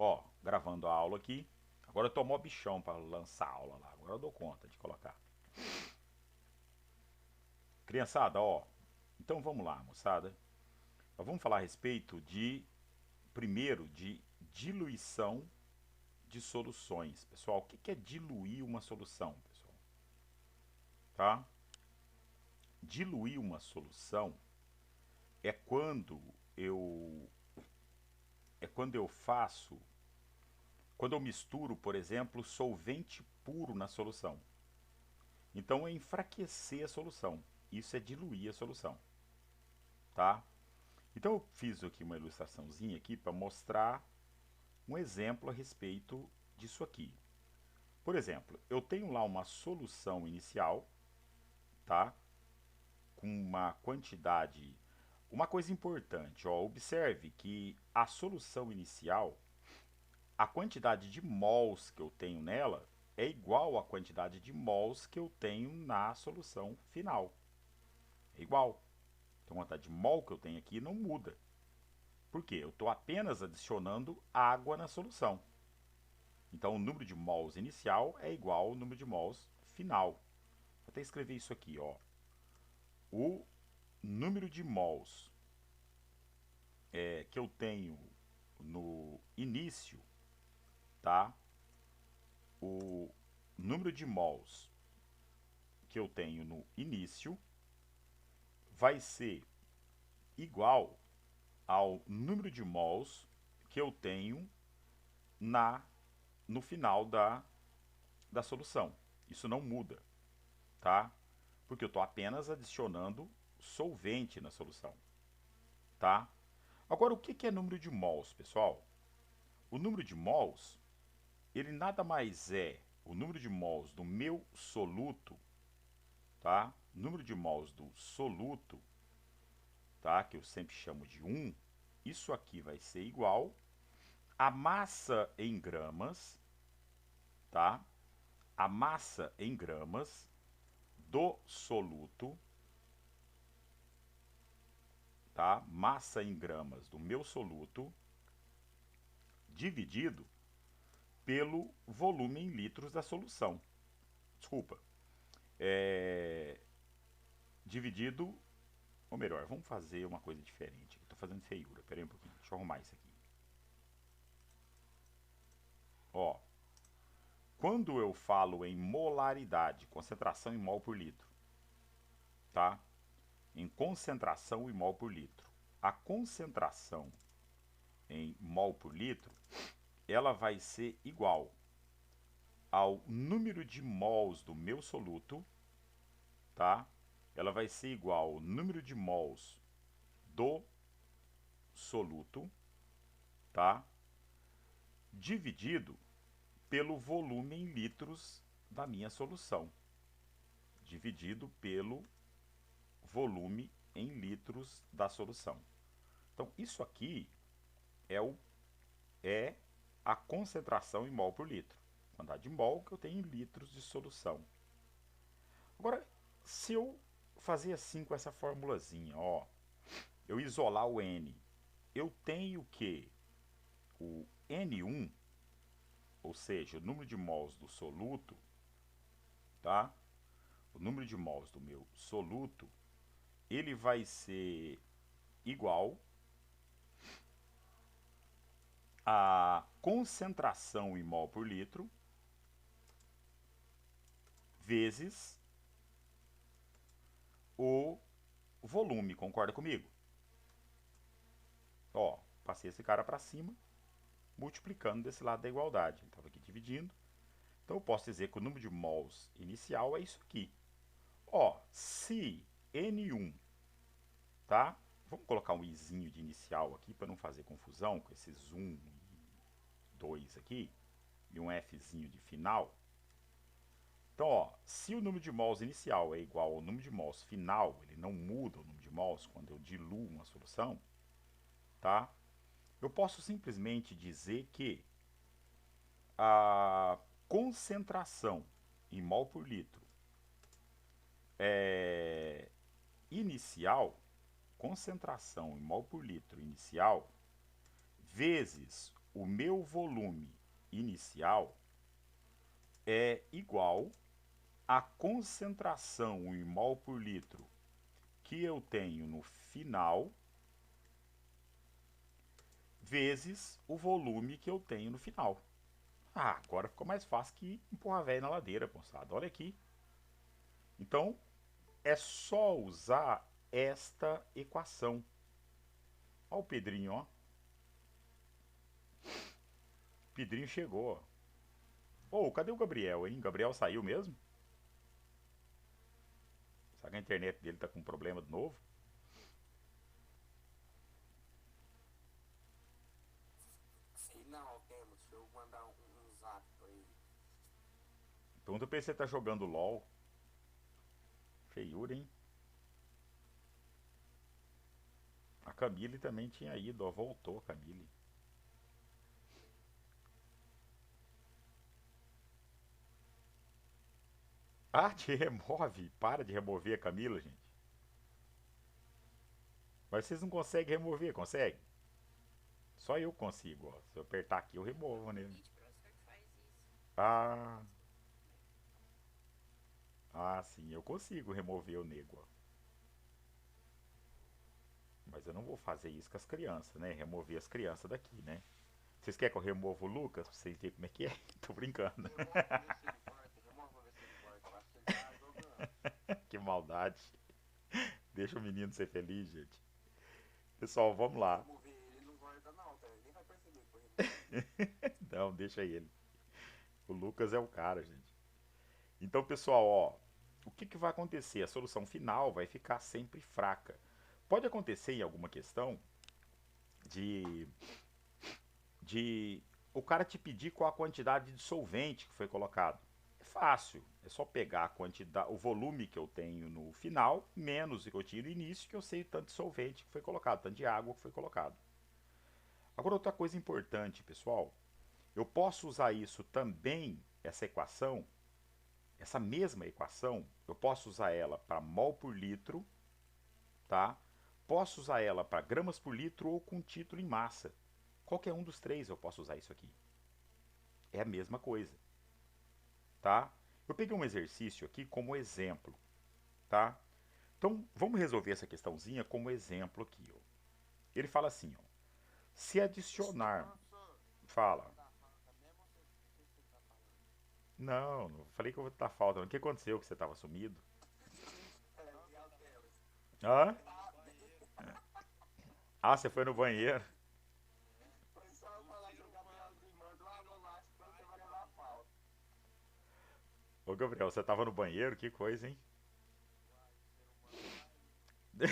Ó, gravando a aula aqui. Agora eu tô mó bichão para lançar a aula lá. Agora eu dou conta de colocar. Criançada, ó. Então vamos lá, moçada. Nós vamos falar a respeito de, primeiro, de diluição de soluções. Pessoal, o que é diluir uma solução, pessoal? Tá? Diluir uma solução é quando eu faço, quando eu misturo, por exemplo, solvente puro na solução. Então é enfraquecer a solução. Isso é diluir a solução, tá? Então eu fiz aqui uma ilustraçãozinha aqui para mostrar um exemplo a respeito disso aqui. Por exemplo, eu tenho lá uma solução inicial, tá? Com uma quantidade. Uma coisa importante, ó, observe que a solução inicial, a quantidade de mols que eu tenho nela é igual à quantidade de mols que eu tenho na solução final. É igual. Então a quantidade de mol que eu tenho aqui não muda. Por quê? Eu estou apenas adicionando água na solução. Então o número de mols inicial é igual ao número de mols final. Vou até escrever isso aqui, ó. O número de mols que eu tenho no início, tá? O número de mols que eu tenho no início vai ser igual ao número de mols que eu tenho na no final da solução. Isso não muda, tá? Porque eu estou apenas adicionando solvente na solução, tá? Agora, o que é número de mols, pessoal? O número de mols, ele nada mais é o número de mols do meu soluto, tá? Número de mols do soluto, tá? Que eu sempre chamo de 1. Isso aqui vai ser igual a massa em gramas, tá? A massa em gramas do soluto, tá? Massa em gramas do meu soluto dividido pelo volume em litros da solução. Desculpa. É, dividido, ou melhor, vamos fazer uma coisa diferente. Estou fazendo feiura. Pera aí um pouquinho. Deixa eu arrumar isso aqui. Ó, quando eu falo em molaridade, concentração em mol por litro, tá? Em concentração em mol por litro. A concentração em mol por litro, ela vai ser igual ao número de mols do meu soluto, tá? Ela vai ser igual ao número de mols do soluto, tá? Dividido pelo volume em litros da minha solução, dividido pelo volume em litros da solução. Então, isso aqui é, é a concentração em mol por litro. Quantidade de mol que eu tenho em litros de solução. Agora, se eu fazer assim com essa formulazinha, ó, eu isolar o N, eu tenho que o N1, ou seja, o número de mols do soluto, tá? O número de mols do meu soluto, ele vai ser igual à concentração em mol por litro vezes o volume, concorda comigo? Ó, passei esse cara para cima, multiplicando desse lado da igualdade. Estava aqui dividindo. Então eu posso dizer que o número de mols inicial é isso aqui. Ó, se N1, tá? Vamos colocar um izinho de inicial aqui para não fazer confusão com esses 1 e 2 aqui e um Fzinho de final. Então, ó, se o número de mols inicial é igual ao número de mols final, ele não muda o número de mols quando eu diluo uma solução, tá? Eu posso simplesmente dizer que a concentração em mol por litro é inicial, concentração em mol por litro inicial, vezes o meu volume inicial é igual à concentração em mol por litro que eu tenho no final vezes o volume que eu tenho no final. Ah, agora ficou mais fácil que empurrar velho na ladeira, moçada. Olha aqui. Então, é só usar esta equação. Olha o Pedrinho, ó. O Pedrinho chegou, ó. Ô, cadê o Gabriel, hein? O Gabriel saiu mesmo? Será que a internet dele tá com um problema de novo? Sei não, temos. Deixa eu mandar um zap pra ele. Pergunta pra ele se ele tá jogando LOL. Feiura, hein? A Camille também tinha ido, ó. Voltou a Camille. Ah, te remove. Para de remover a Camila, gente. Mas vocês não conseguem remover, consegue? Só eu consigo, ó. Se eu apertar aqui, eu removo, né? Gente, professor que faz isso. Ah, ah, sim, eu consigo remover o nego, ó. Mas eu não vou fazer isso com as crianças, né? Remover as crianças daqui, né? Vocês querem que eu remova o Lucas pra vocês verem como é que é? Tô brincando. Remove pra ver se ele corta. Eu acho que ele tá jogando. Que maldade. Deixa o menino ser feliz, gente. Pessoal, vamos lá. Remover ele, ele não corta não, tá? Ele nem vai perceber que foi removido. Não, deixa ele. O Lucas é o cara, gente. Então, pessoal, ó, o que vai acontecer? A solução final vai ficar sempre fraca. Pode acontecer em alguma questão de, de o cara te pedir qual a quantidade de solvente que foi colocado. É fácil, é só pegar a quantidade, o volume que eu tenho no final, menos o que eu tinha no início, que eu sei o tanto de solvente que foi colocado, tanto de água que foi colocado. Agora, outra coisa importante, pessoal, eu posso usar isso também, essa equação, essa mesma equação, eu posso usar ela para mol por litro, tá? Posso usar ela para gramas por litro ou com título em massa. Qualquer um dos três eu posso usar isso aqui. É a mesma coisa, tá? Eu peguei um exercício aqui como exemplo, tá? Então, vamos resolver essa questãozinha como exemplo aqui, ó. Ele fala assim, ó, se Ô, adicionar, professor, vai fala, dar falta mesmo ou você, o que você tá falando? não, não falei que eu vou dar falta, o que aconteceu que você estava sumido? É, e a delas? Hã? Foi no banheiro. Ah, você foi no banheiro? Foi só eu falar que o Gabrielzinho manda lá no laço que você vai levar a falta. Ô, Gabriel, você estava no banheiro? Que coisa, hein? Uai, o ser humano vai, né?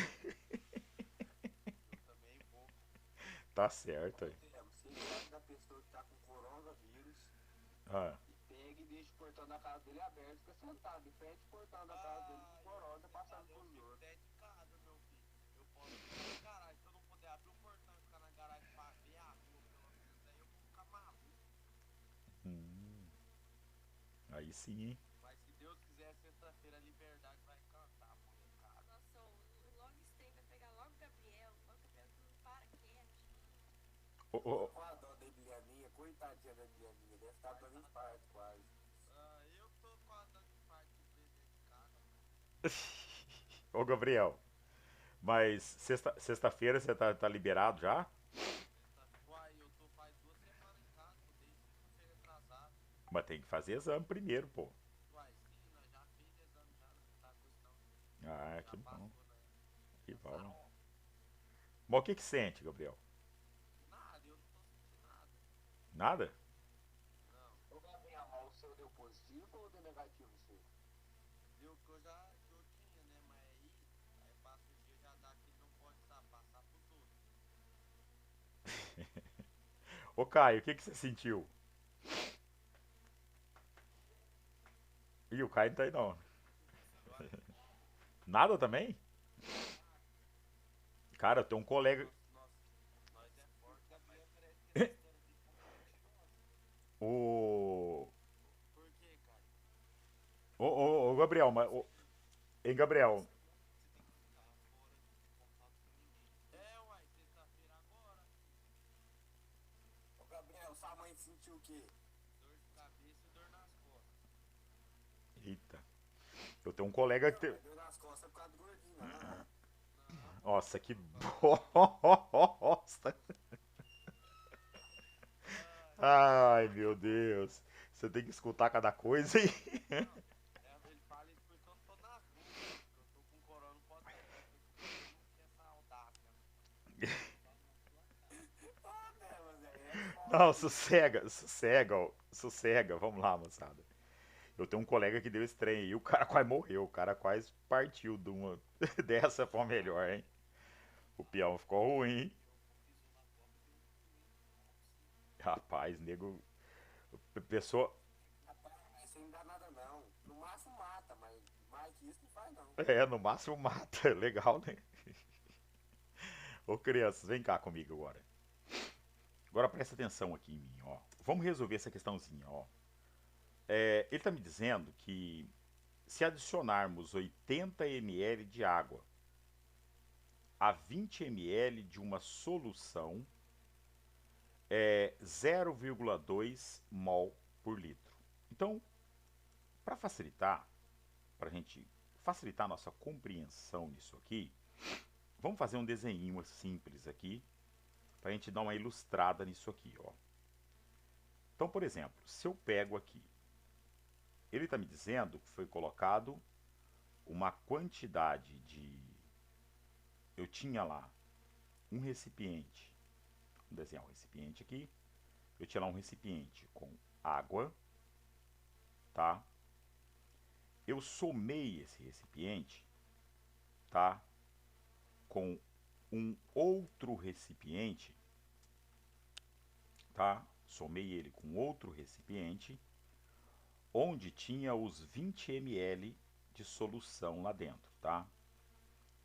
Eu também vou. Tá certo Ô, aí. Temo, você sabe da pessoa que tá com coronavírus Ah, e pega e deixa o portão da casa dele aberto, fica sentado de frente ao portão da casa dele com corona passando pros outros. Dentro de casa, meu filho. Eu posso ficar na garagem. Se eu não puder abrir o portão e ficar na garagem pra ver a rua, pelo menos, aí eu vou ficar maluco. aí sim, hein? Mas se Deus quiser, sexta-feira a liberdade vai cantar, molecada. Nossa, o logo Stem vai pegar logo o Gabriel. Logo o Gabriel que não para quietinho. Ô, Eu tô ô, com a dó da Elianinha, coitadinha da Elianinha, deve estar dando infarto quase. Ah, eu tô quase dando infarto de ver dentro de casa. ô, Gabriel, mas sexta-feira você tá liberado já? Sexta... Uai, eu tô faz 2 semanas em casa, tô desde sexta-feira atrasado. Mas tem que fazer exame primeiro, pô. Uai, sim, nós já fez exame já, não tá com isso não. Ah, Já que bom, passou, né? que Nessa bom. hora. Mas o que que sente, Gabriel? Nada, eu não tô sentindo nada. Nada? Não. Ô Gabriel, mas o seu deu positivo ou deu negativo o seu? Deu que eu já que eu tinha, né? Mas aí passa o dia já dá que não pode passar por tudo. Ô, Caio, o que que você sentiu? Ih, o Caio não tá aí não. Nada também? Cara, eu tenho um colega. Nós é forte, Gabriel parece que essa história de mentirosa. O. Por quê, cara? Ô, Gabriel, mas. Hein, Gabriel? Você tem que ficar fora de contato com ninguém. É, uai, sexta-feira agora. Ô, Gabriel, mãe sentiu o quê? Dor de cabeça e dor nas costas. Eita. Eu tenho um colega que Não, tem. mas deu nas costas por causa do gordinho, não, não. Não, Nossa, que por causa bosta. Ai, Ai, meu Deus. Você tem que escutar cada coisa aí. não. Ele fala isso porque eu não tô nas ruas. Porque eu tô com corona, não pode sair. Porque eu tô com corona, não tem essa audácia, né? Falo na sua cara. Ah, né, mas é Não, foda isso. sossega, sossega, ó, sossega. Vamos lá, moçada. Eu tenho um colega que deu esse trem aí, o cara quase morreu, o cara quase partiu de uma dessa pra melhor, hein? O peão ficou ruim. Pisou na cobra e deu um doente. Fala pra você. Rapaz, nego, pessoa, Rapaz, isso aí não dá nada não. No máximo mata, mas mais que isso não faz não. no máximo mata, legal, né? Ô crianças, vem cá comigo agora. Agora presta atenção aqui em mim, ó. Vamos resolver essa questãozinha, ó. Ele tá me dizendo que se adicionarmos 80 ml de água a 20 ml de uma solução, é 0,2 mol por litro. Então, para facilitar, para a gente facilitar a nossa compreensão nisso aqui, vamos fazer um desenho simples aqui, para a gente dar uma ilustrada nisso aqui, ó. Então, por exemplo, se eu pego aqui, ele está me dizendo que foi colocado uma quantidade de... Eu tinha lá um recipiente, vamos desenhar um recipiente aqui, eu tinha lá um recipiente com água, tá? Eu somei esse recipiente, tá? Com um outro recipiente, tá? Somei ele com outro recipiente, onde tinha os 20 ml de solução lá dentro, tá?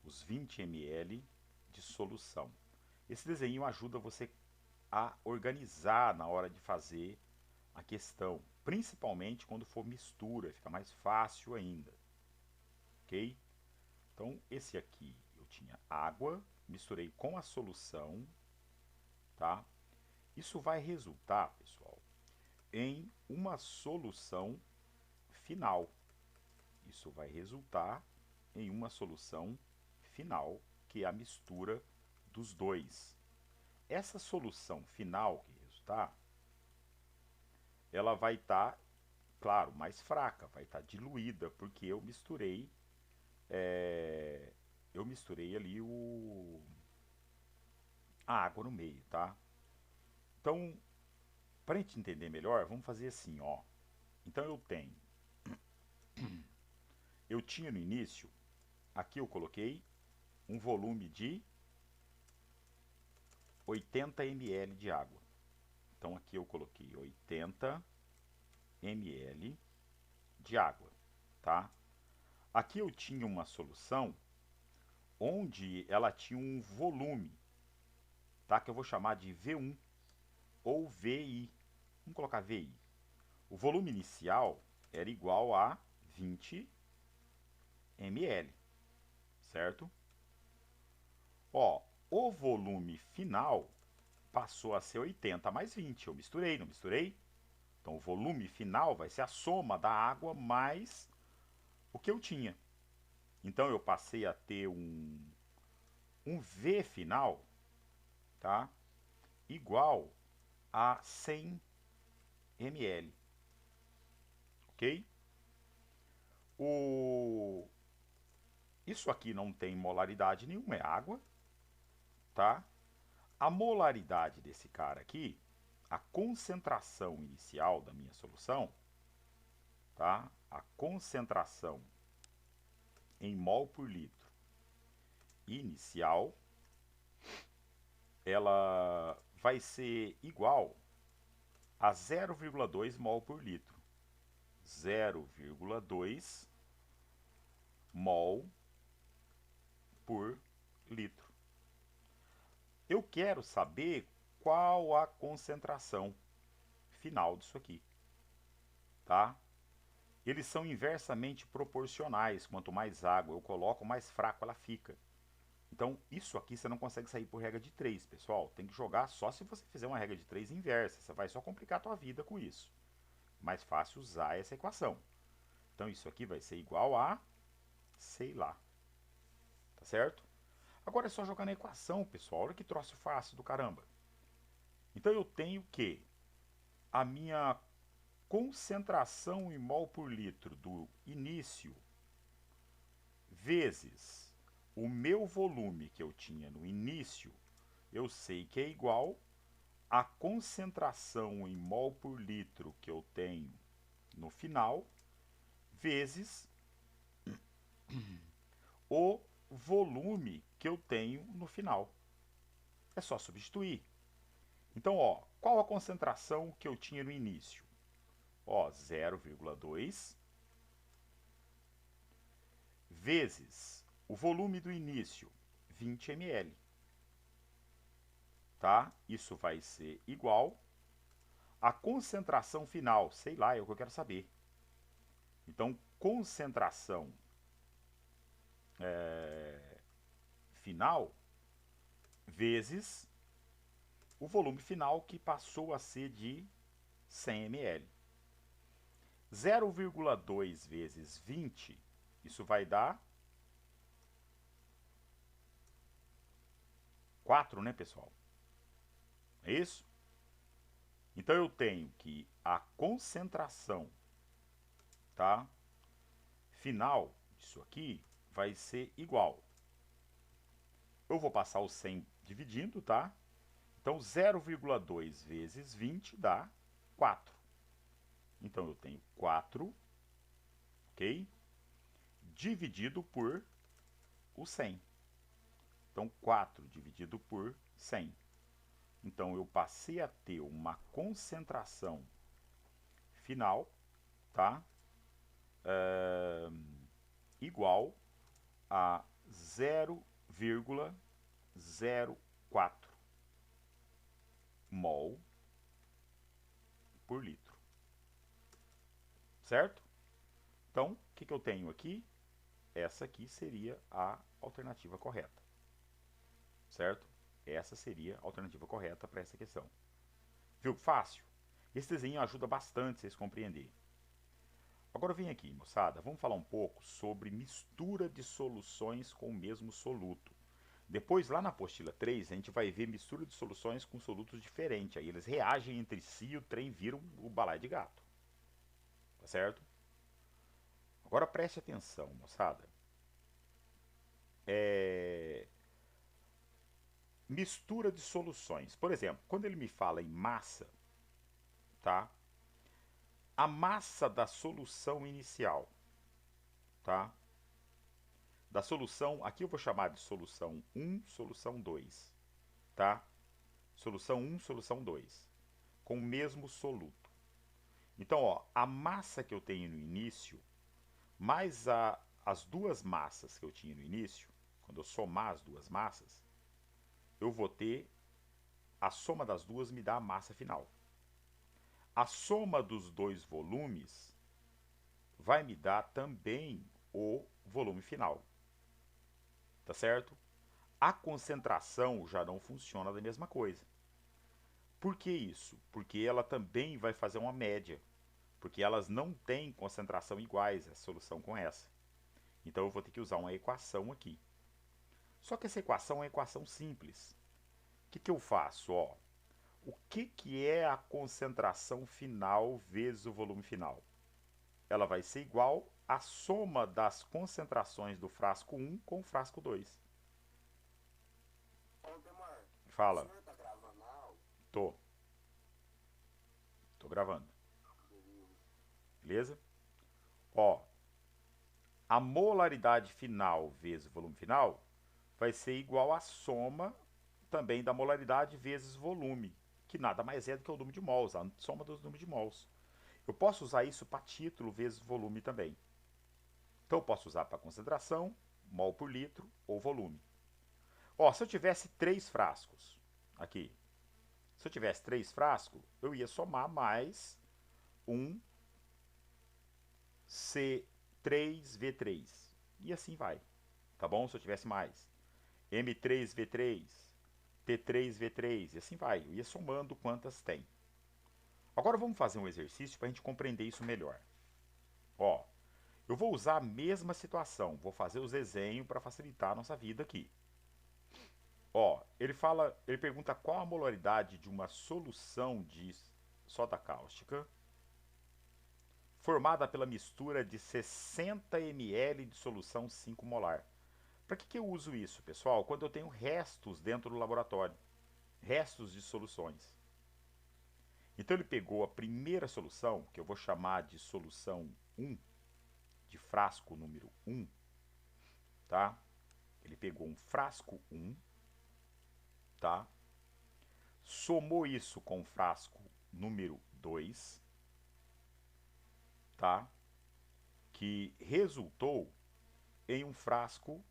Os 20 ml de solução. Esse desenho ajuda você a organizar na hora de fazer a questão, principalmente quando for mistura, fica mais fácil ainda, ok? Então, esse aqui eu tinha água, misturei com a solução, tá? Isso vai resultar, pessoal, em uma solução final. Isso vai resultar em uma solução final, que é a mistura dos dois. Essa solução final que resultar, ela vai estar, claro, mais fraca, vai estar diluída, porque eu misturei ali a água no meio, tá? Então, para a gente entender melhor, vamos fazer assim, ó. Então eu tinha no início, aqui eu coloquei um volume de 80 ml de água. Então aqui eu coloquei 80 ml de água, tá? Aqui eu tinha uma solução onde ela tinha um volume, tá? Que eu vou chamar de V1 ou VI. Vamos colocar VI. O volume inicial era igual a 20 ml, certo? Ó, o volume final passou a ser 80 mais 20. Eu misturei, não misturei? Então o volume final vai ser a soma da água mais o que eu tinha. Então eu passei a ter um V final, tá? Igual a 100 ml, ok? Isso aqui não tem molaridade nenhuma, é água, tá? A molaridade desse cara aqui, a concentração inicial da minha solução, tá? A concentração em mol por litro inicial, ela vai ser igual a 0,2 mol por litro. 0,2 mol por litro. Eu quero saber qual a concentração final disso aqui, tá? Eles são inversamente proporcionais. Quanto mais água eu coloco, mais fraco ela fica. Então, isso aqui você não consegue sair por regra de 3, pessoal. Tem que jogar só se você fizer uma regra de 3 inversa. Você vai só complicar a tua vida com isso. Mais fácil usar essa equação. Então, isso aqui vai ser igual a, sei lá. Tá certo? Agora é só jogar na equação, pessoal. Olha que troço fácil do caramba. Então, eu tenho que a minha concentração em mol por litro do início vezes o meu volume que eu tinha no início, eu sei que é igual à concentração em mol por litro que eu tenho no final, vezes o volume que eu tenho no final. É só substituir. Então, ó, qual a concentração que eu tinha no início? Ó, 0,2 vezes o volume do início, 20 ml. Tá? Isso vai ser igual à concentração final, sei lá, é o que eu quero saber. Então, concentração final vezes o volume final, que passou a ser de 100 ml. 0,2 vezes 20, isso vai dar 4, né, pessoal? É isso? Então eu tenho que a concentração, tá, final disso aqui vai ser igual. Eu vou passar o 100 dividindo, tá? Então 0,2 vezes 20 dá 4. Então eu tenho 4, ok? Dividido por o 100. Então 4 dividido por 100. Então eu passei a ter uma concentração final, tá? Igual a 0,04 mol por litro. Certo? Então, o que eu tenho aqui? Essa aqui seria a alternativa correta. Certo? Essa seria a alternativa correta para essa questão. Viu? Fácil. Esse desenho ajuda bastante vocês a compreender. Agora vem aqui, moçada, vamos falar um pouco sobre mistura de soluções com o mesmo soluto. Depois, lá na apostila 3, a gente vai ver mistura de soluções com solutos diferentes. Aí eles reagem entre si e o trem vira o balaio de gato. Tá certo? Agora preste atenção, moçada. Mistura de soluções. Por exemplo, quando ele me fala em massa, tá? A massa da solução inicial, tá? Da solução, aqui eu vou chamar de solução 1, solução 2, tá? Solução 1, solução 2, com o mesmo soluto. Então, ó, a massa que eu tenho no início, mais as duas massas que eu tinha no início, quando eu somar as duas massas, eu vou ter, a soma das duas me dá a massa final. A soma dos dois volumes vai me dar também o volume final. Tá certo? A concentração já não funciona da mesma coisa. Por que isso? Porque ela também vai fazer uma média. Porque elas não têm concentração iguais, a solução com essa. Então eu vou ter que usar uma equação aqui. Só que essa equação é uma equação simples. O que eu faço? Ó, o que é a concentração final vezes o volume final? Ela vai ser igual à soma das concentrações do frasco 1 com o frasco 2. Ô, Demar, Fala. o senhor tá gravando a aula? Tô gravando. Beleza? Ó, a molaridade final vezes o volume final vai ser igual à soma também da molaridade vezes volume, que nada mais é do que o número de mols, a soma dos números de mols. Eu posso usar isso para título vezes volume também. Então eu posso usar para concentração, mol por litro ou volume. Ó, se eu tivesse 3 frascos, aqui, se eu tivesse 3 frascos, eu ia somar mais um C3V3. E assim vai. Tá bom? Se eu tivesse mais. M3V3, P3V3, e assim vai. Eu ia somando quantas tem. Agora vamos fazer um exercício para a gente compreender isso melhor. Ó, eu vou usar a mesma situação, vou fazer os desenhos para facilitar a nossa vida aqui. Ó, ele pergunta qual a molaridade de uma solução de soda cáustica formada pela mistura de 60 ml de solução 5 molar. Para que eu uso isso, pessoal? Quando eu tenho restos dentro do laboratório, restos de soluções. Então ele pegou a primeira solução, que eu vou chamar de solução 1, de frasco número 1, tá? Ele pegou um frasco 1, tá? Somou isso com o frasco número 2, tá? Que resultou em um frasco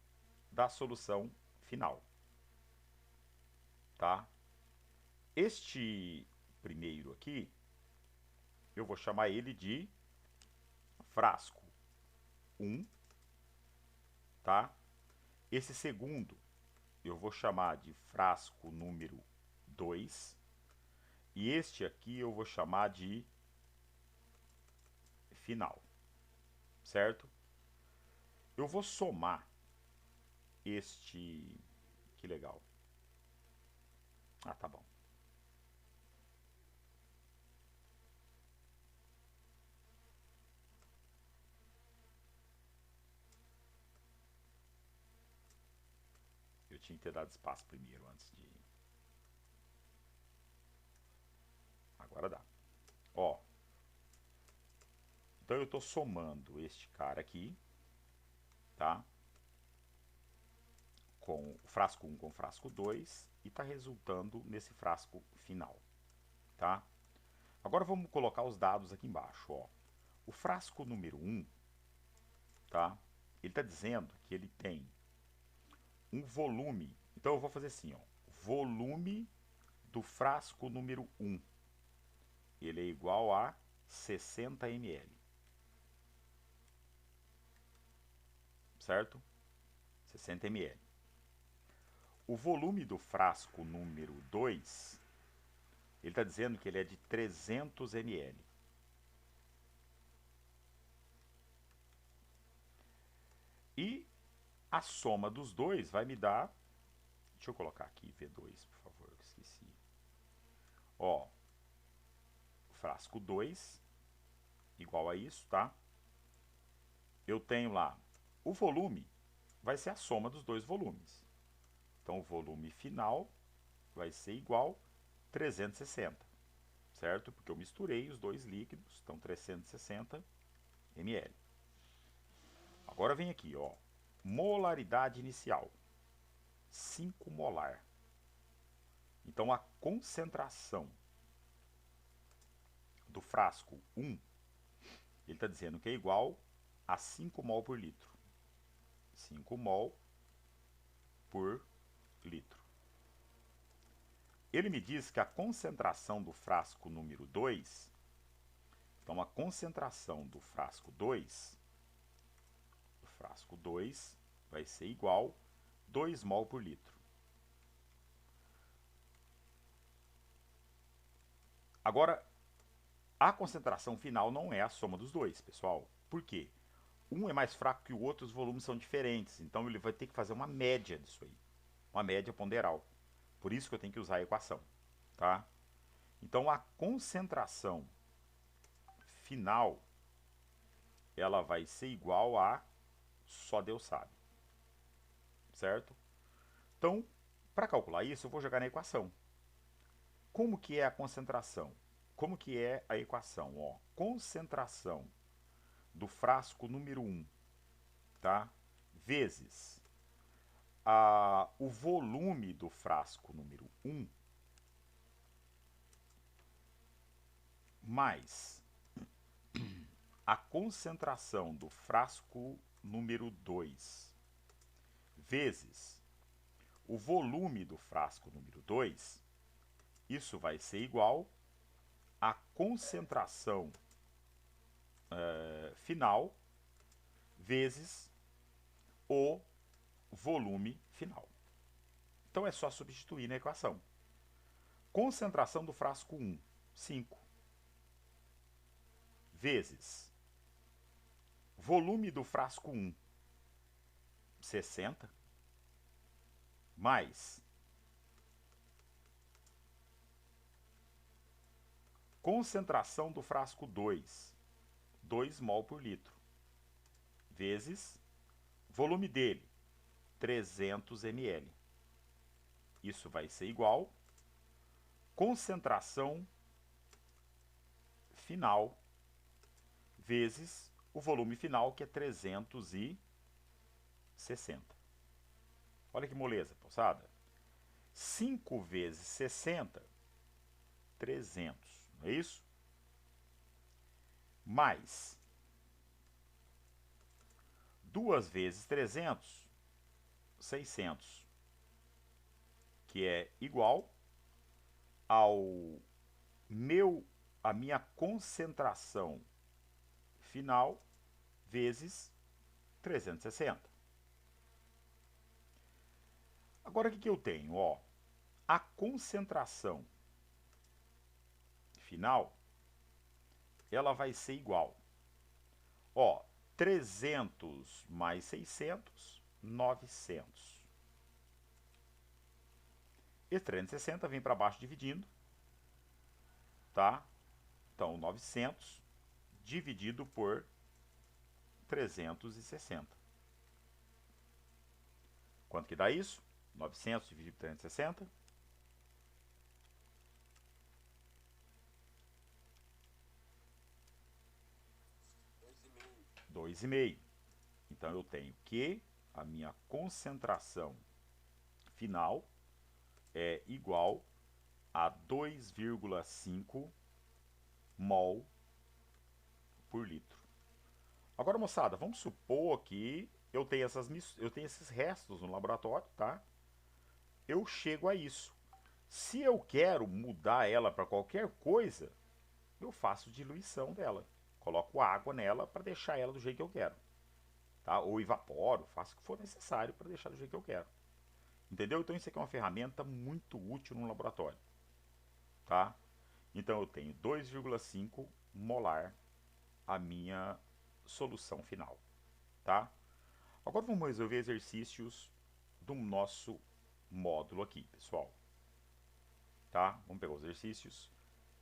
da solução final, tá? Este primeiro aqui, eu vou chamar ele de frasco 1, tá? Esse segundo, eu vou chamar de frasco número 2, e este aqui eu vou chamar de final, certo? Eu vou somar este... Que legal. Ah, tá bom. Eu tinha que ter dado espaço primeiro antes de... Agora dá. Ó. Então eu estou somando este cara aqui, tá? Com o frasco 1 com o frasco 2 e está resultando nesse frasco final, tá? Agora vamos colocar os dados aqui embaixo, ó. O frasco número 1, tá? Ele está dizendo que ele tem um volume. Então eu vou fazer assim, ó. Volume do frasco número 1. Ele é igual a 60 ml. Certo? 60 ml. O volume do frasco número 2, ele está dizendo que ele é de 300 ml. E a soma dos dois vai me dar... Deixa eu colocar aqui V2, por favor, eu esqueci. Ó, frasco 2, igual a isso, tá? Eu tenho lá, o volume vai ser a soma dos dois volumes. Então, o volume final vai ser igual a 360, certo? Porque eu misturei os dois líquidos, então 360 ml. Agora vem aqui, ó, molaridade inicial, 5 molar. Então, a concentração do frasco 1, ele está dizendo que é igual a 5 mol por litro. 5 mol por litro. Ele me diz que a concentração do frasco número 2, então a concentração do frasco 2, vai ser igual a 2 mol por litro. Agora, a concentração final não é a soma dos dois, pessoal. Por quê? Um é mais fraco que o outro, os volumes são diferentes. Então ele vai ter que fazer uma média disso aí. Uma média ponderal. Por isso que eu tenho que usar a equação. Tá? Então a concentração final, ela vai ser igual a só Deus sabe. Certo? Então, para calcular isso, eu vou jogar na equação. Como que é a concentração? Como que é a equação? Ó, concentração do frasco número 1, tá? Vezes o volume do frasco número 1 mais a concentração do frasco número 2 vezes o volume do frasco número 2, isso vai ser igual à concentração final vezes o volume final. Então é só substituir na equação. Concentração do frasco 1, 5. Vezes volume do frasco 1, 60. Mais concentração do frasco 2, 2 mol por litro. Vezes volume dele, 300 ml. Isso vai ser igual concentração final vezes o volume final, que é 360. Olha que moleza, moçada. 5 vezes 60, 300, não é isso? Mais 2 vezes 300, 600, que é igual a minha concentração final vezes 360. Agora o que eu tenho? Ó, a concentração final, ela vai ser igual. Ó, 300 mais 600, 900. Esse 360 vem para baixo dividindo, tá? Então, 900 dividido por 360. Quanto que dá isso? 900 dividido por 360. 2,5. Então, eu tenho que a minha concentração final é igual a 2,5 mol por litro. Agora, moçada, vamos supor que eu tenho esses restos no laboratório, tá? Eu chego a isso. Se eu quero mudar ela para qualquer coisa, eu faço diluição dela. Coloco água nela para deixar ela do jeito que eu quero. Tá? Ou evaporo, faço o que for necessário para deixar do jeito que eu quero. Entendeu? Então isso aqui é uma ferramenta muito útil no laboratório. Tá? Então eu tenho 2,5 molar a minha solução final. Tá? Agora vamos resolver exercícios do nosso módulo aqui, pessoal. Tá? Vamos pegar os exercícios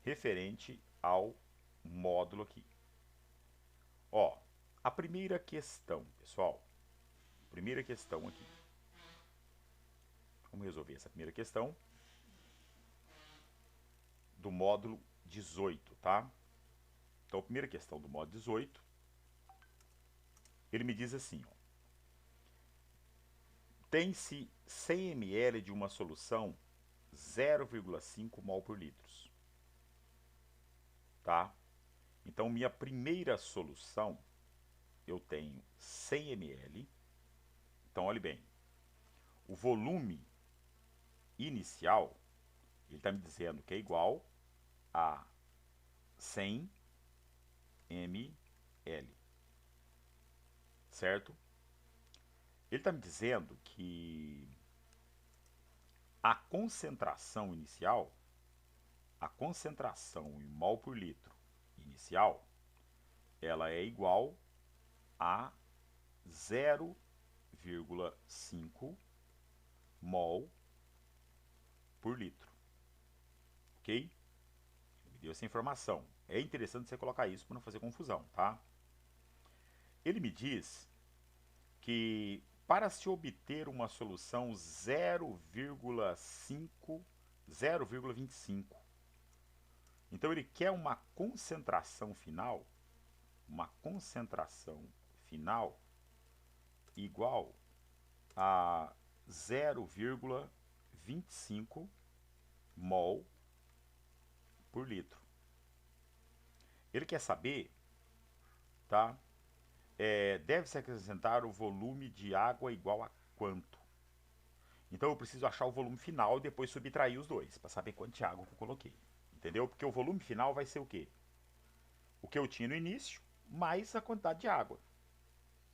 referente ao módulo aqui. Ó, a primeira questão, pessoal. Primeira questão aqui. Vamos resolver essa primeira questão do módulo 18, tá? Então, a primeira questão do módulo 18, ele me diz assim, ó. Tem-se 100 ml de uma solução 0,5 mol por litro. Tá? Então, minha primeira solução, eu tenho 100 ml. Então, olhe bem. O volume inicial, ele está me dizendo que é igual a 100 ml. Certo? Ele está me dizendo que a concentração inicial, a concentração em mol por litro inicial, ela é igual a 0,5 mol por litro. Ok? Ele me deu essa informação. É interessante você colocar isso para não fazer confusão, tá? Ele me diz que para se obter uma solução 0,25, então ele quer uma concentração final igual a 0,25 mol por litro. Ele quer saber, tá? Deve-se acrescentar o volume de água igual a quanto? Então eu preciso achar o volume final e depois subtrair os dois, para saber quanto de água que eu coloquei. Entendeu? Porque o volume final vai ser o quê? O que eu tinha no início, mais a quantidade de água.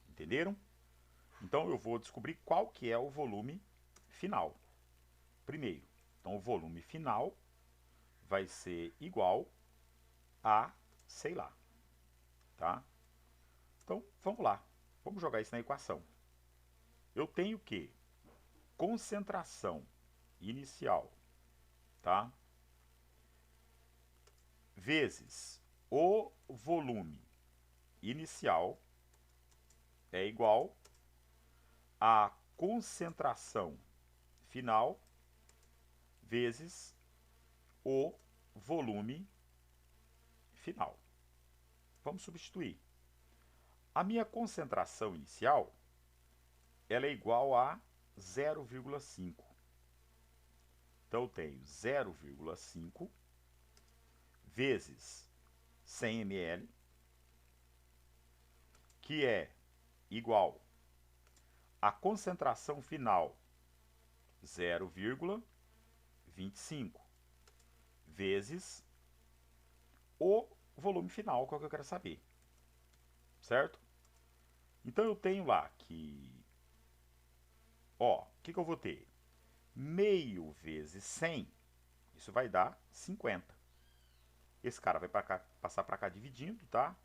Entenderam? Então eu vou descobrir qual que é o volume final. primeiro. Então o volume final vai ser igual a, sei lá, tá? Então vamos lá, vamos jogar isso na equação. Eu tenho que concentração inicial, tá? Vezes o volume inicial é igual a concentração final vezes o volume final. Vamos substituir. A minha concentração inicial ela é igual a 0,5. Então eu tenho 0,5 vezes 100 ml, que é igual a concentração final 0,25 vezes o volume final, que é o que eu quero saber. Certo? Então eu tenho lá que, ó, o que eu vou ter? Meio vezes 100, isso vai dar 50. Esse cara vai passar para cá dividindo, tá?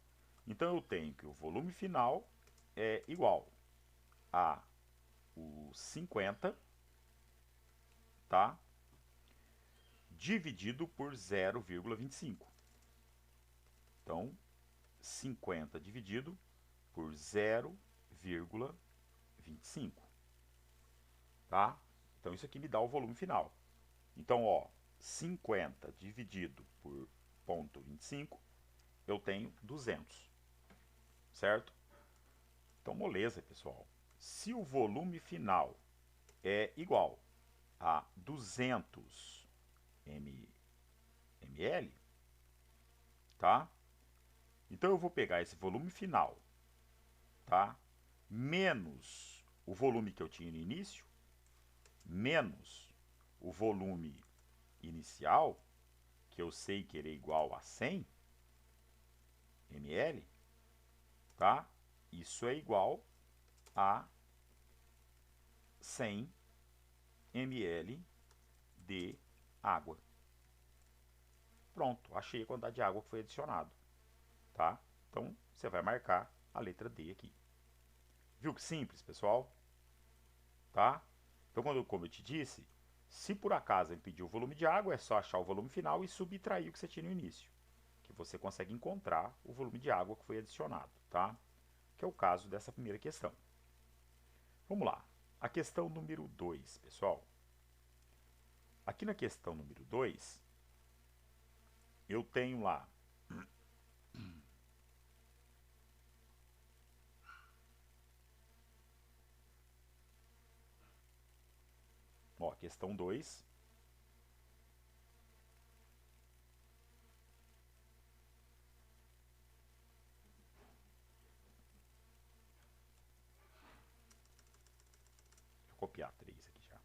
Então eu tenho que o volume final é igual a o 50, tá? Dividido por 0,25. Então, 50 dividido por 0,25, tá? Então isso aqui me dá o volume final. Então, ó, 50 dividido por 0,25, eu tenho 200, certo? Então, moleza, pessoal. Se o volume final é igual a 200 ml, tá? Então eu vou pegar esse volume final, tá? Menos o volume que eu tinha no início, menos o volume inicial, que eu sei que ele é igual a 100 ml, tá? Isso é igual a 100 ml de água. Pronto, achei a quantidade de água que foi adicionado, tá? Então, você vai marcar a letra D aqui. Viu que simples, pessoal? Tá? Então, como eu te disse, se por acaso ele pediu o volume de água, é só achar o volume final e subtrair o que você tinha no início, que você consegue encontrar o volume de água que foi adicionado, tá? Que é o caso dessa primeira questão. Vamos lá. A questão número 2, pessoal. Aqui na questão número 2, eu tenho lá ó, questão 2. Deixa eu copiar 3 aqui já.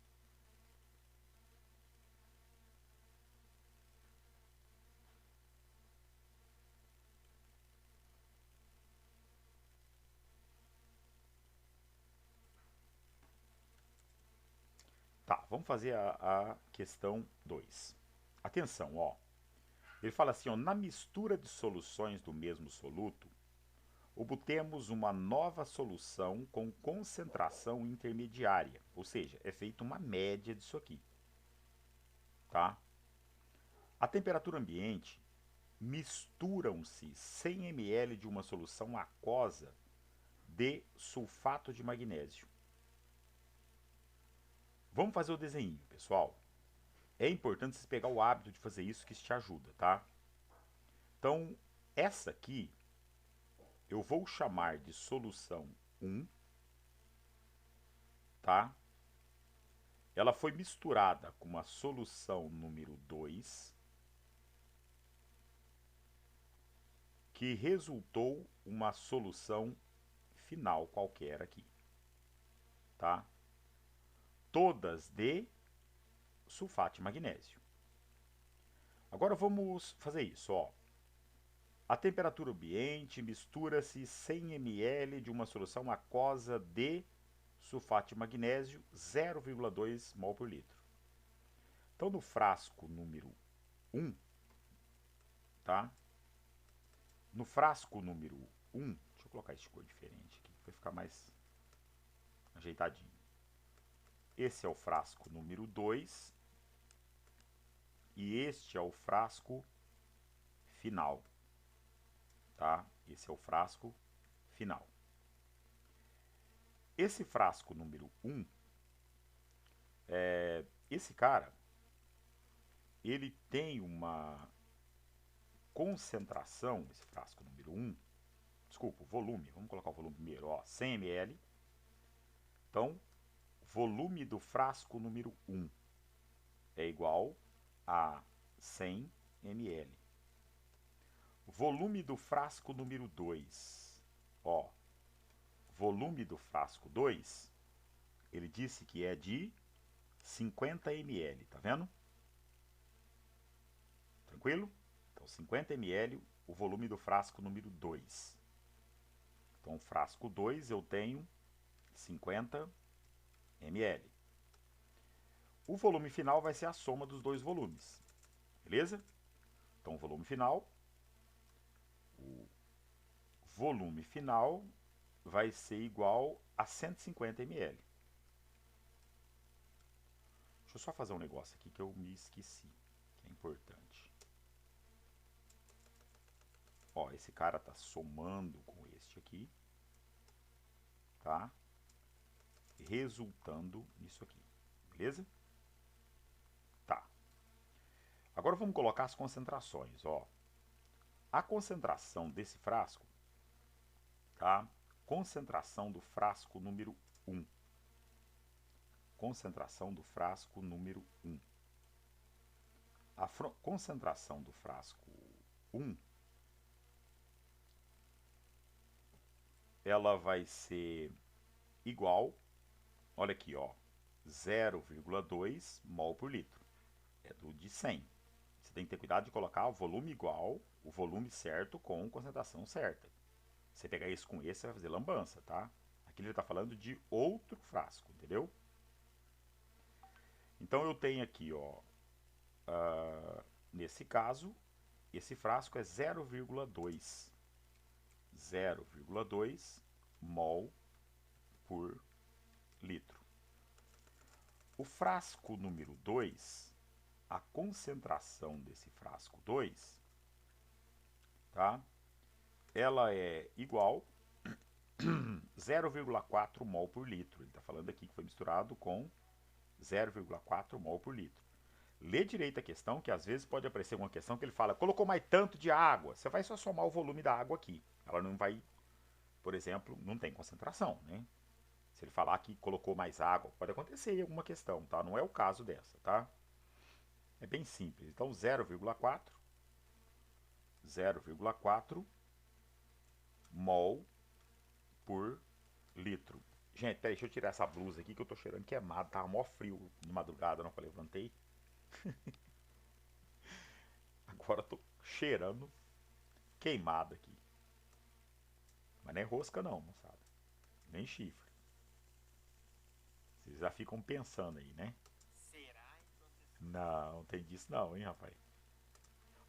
Tá, vamos fazer a questão 2. Atenção, ó. Ele fala assim, ó, na mistura de soluções do mesmo soluto, obtemos uma nova solução com concentração intermediária, ou seja, é feita uma média disso aqui, tá? A temperatura ambiente misturam-se 100 ml de uma solução aquosa de sulfato de magnésio. Vamos fazer o desenho, pessoal. É importante você pegar o hábito de fazer isso, que isso te ajuda, tá? Então, essa aqui eu vou chamar de solução 1, tá? Ela foi misturada com uma solução número 2, que resultou uma solução final qualquer aqui, tá? Todas de sulfato de magnésio. Agora vamos fazer isso, ó. A temperatura ambiente mistura-se 100 ml de uma solução aquosa de sulfato de magnésio 0,2 mol por litro. Então, no frasco número 1, tá? No frasco número 1, deixa eu colocar esse cor diferente aqui, vai ficar mais ajeitadinho. Esse é o frasco número 2 e este é o frasco final, tá? Esse é o frasco final. Esse frasco número 1, esse cara, ele tem uma concentração, esse frasco número 1, desculpa, o volume, vamos colocar o volume primeiro, ó, 100 ml. Então, volume do frasco número 1 é igual a 100 ml. Volume do frasco número 2, ó, volume do frasco 2, ele disse que é de 50 ml, tá vendo? Tranquilo? Então, 50 ml, o volume do frasco número 2. Então, frasco 2 eu tenho 50 ml. O volume final vai ser a soma dos dois volumes, beleza? Então, o volume final vai ser igual a 150 ml. Deixa eu só fazer um negócio aqui que eu me esqueci, que é importante. Ó, esse cara tá somando com este aqui, tá? Resultando nisso aqui, beleza? Tá. Agora vamos colocar as concentrações, ó. A concentração desse frasco, tá? Concentração do frasco número 1. Concentração do frasco número 1. A concentração do frasco 1, ela vai ser igual, olha aqui, ó, 0,2 mol por litro. É do de 100. Você tem que ter cuidado de colocar o volume igual, o volume certo com concentração certa. Você pegar isso com esse, você vai fazer lambança, tá? Aqui ele está falando de outro frasco, entendeu? Então eu tenho aqui, ó, nesse caso, esse frasco é 0,2 mol por litro. O frasco número 2, a concentração desse frasco 2, tá? Ela é igual 0,4 mol por litro. Ele está falando aqui que foi misturado com 0,4 mol por litro. Lê direito a questão, que às vezes pode aparecer uma questão que ele fala, colocou mais tanto de água. Você vai só somar o volume da água aqui. Ela não vai, por exemplo, não tem concentração, né? Se ele falar que colocou mais água, pode acontecer em alguma questão, tá? Não é o caso dessa, tá? É bem simples. Então, 0,4 mol por litro. Gente, peraí, deixa eu tirar essa blusa aqui que eu tô cheirando queimado. Tava mó frio de madrugada, não que eu levantei. Agora eu tô cheirando queimado aqui. Mas não é rosca não, moçada. Nem chifre. Vocês já ficam pensando aí, né? Será, professor? Não, tem disso não, hein, rapaz.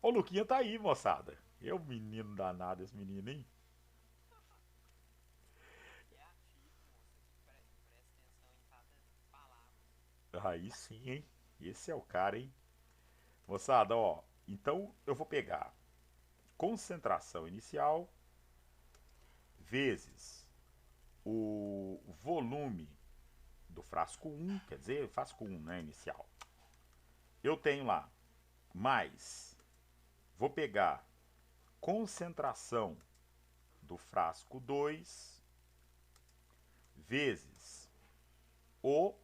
Ô, o Luquinha tá aí, moçada. Eu, menino danado, esse menino, hein? E é ativo, moça. Presta atenção em cada palavra. Aí sim, hein? Esse é o cara, hein? Moçada, ó. Então eu vou pegar concentração inicial vezes o volume do frasco 1, quer dizer, frasco 1, né, inicial. Eu tenho lá mais, vou pegar concentração do frasco 2 vezes o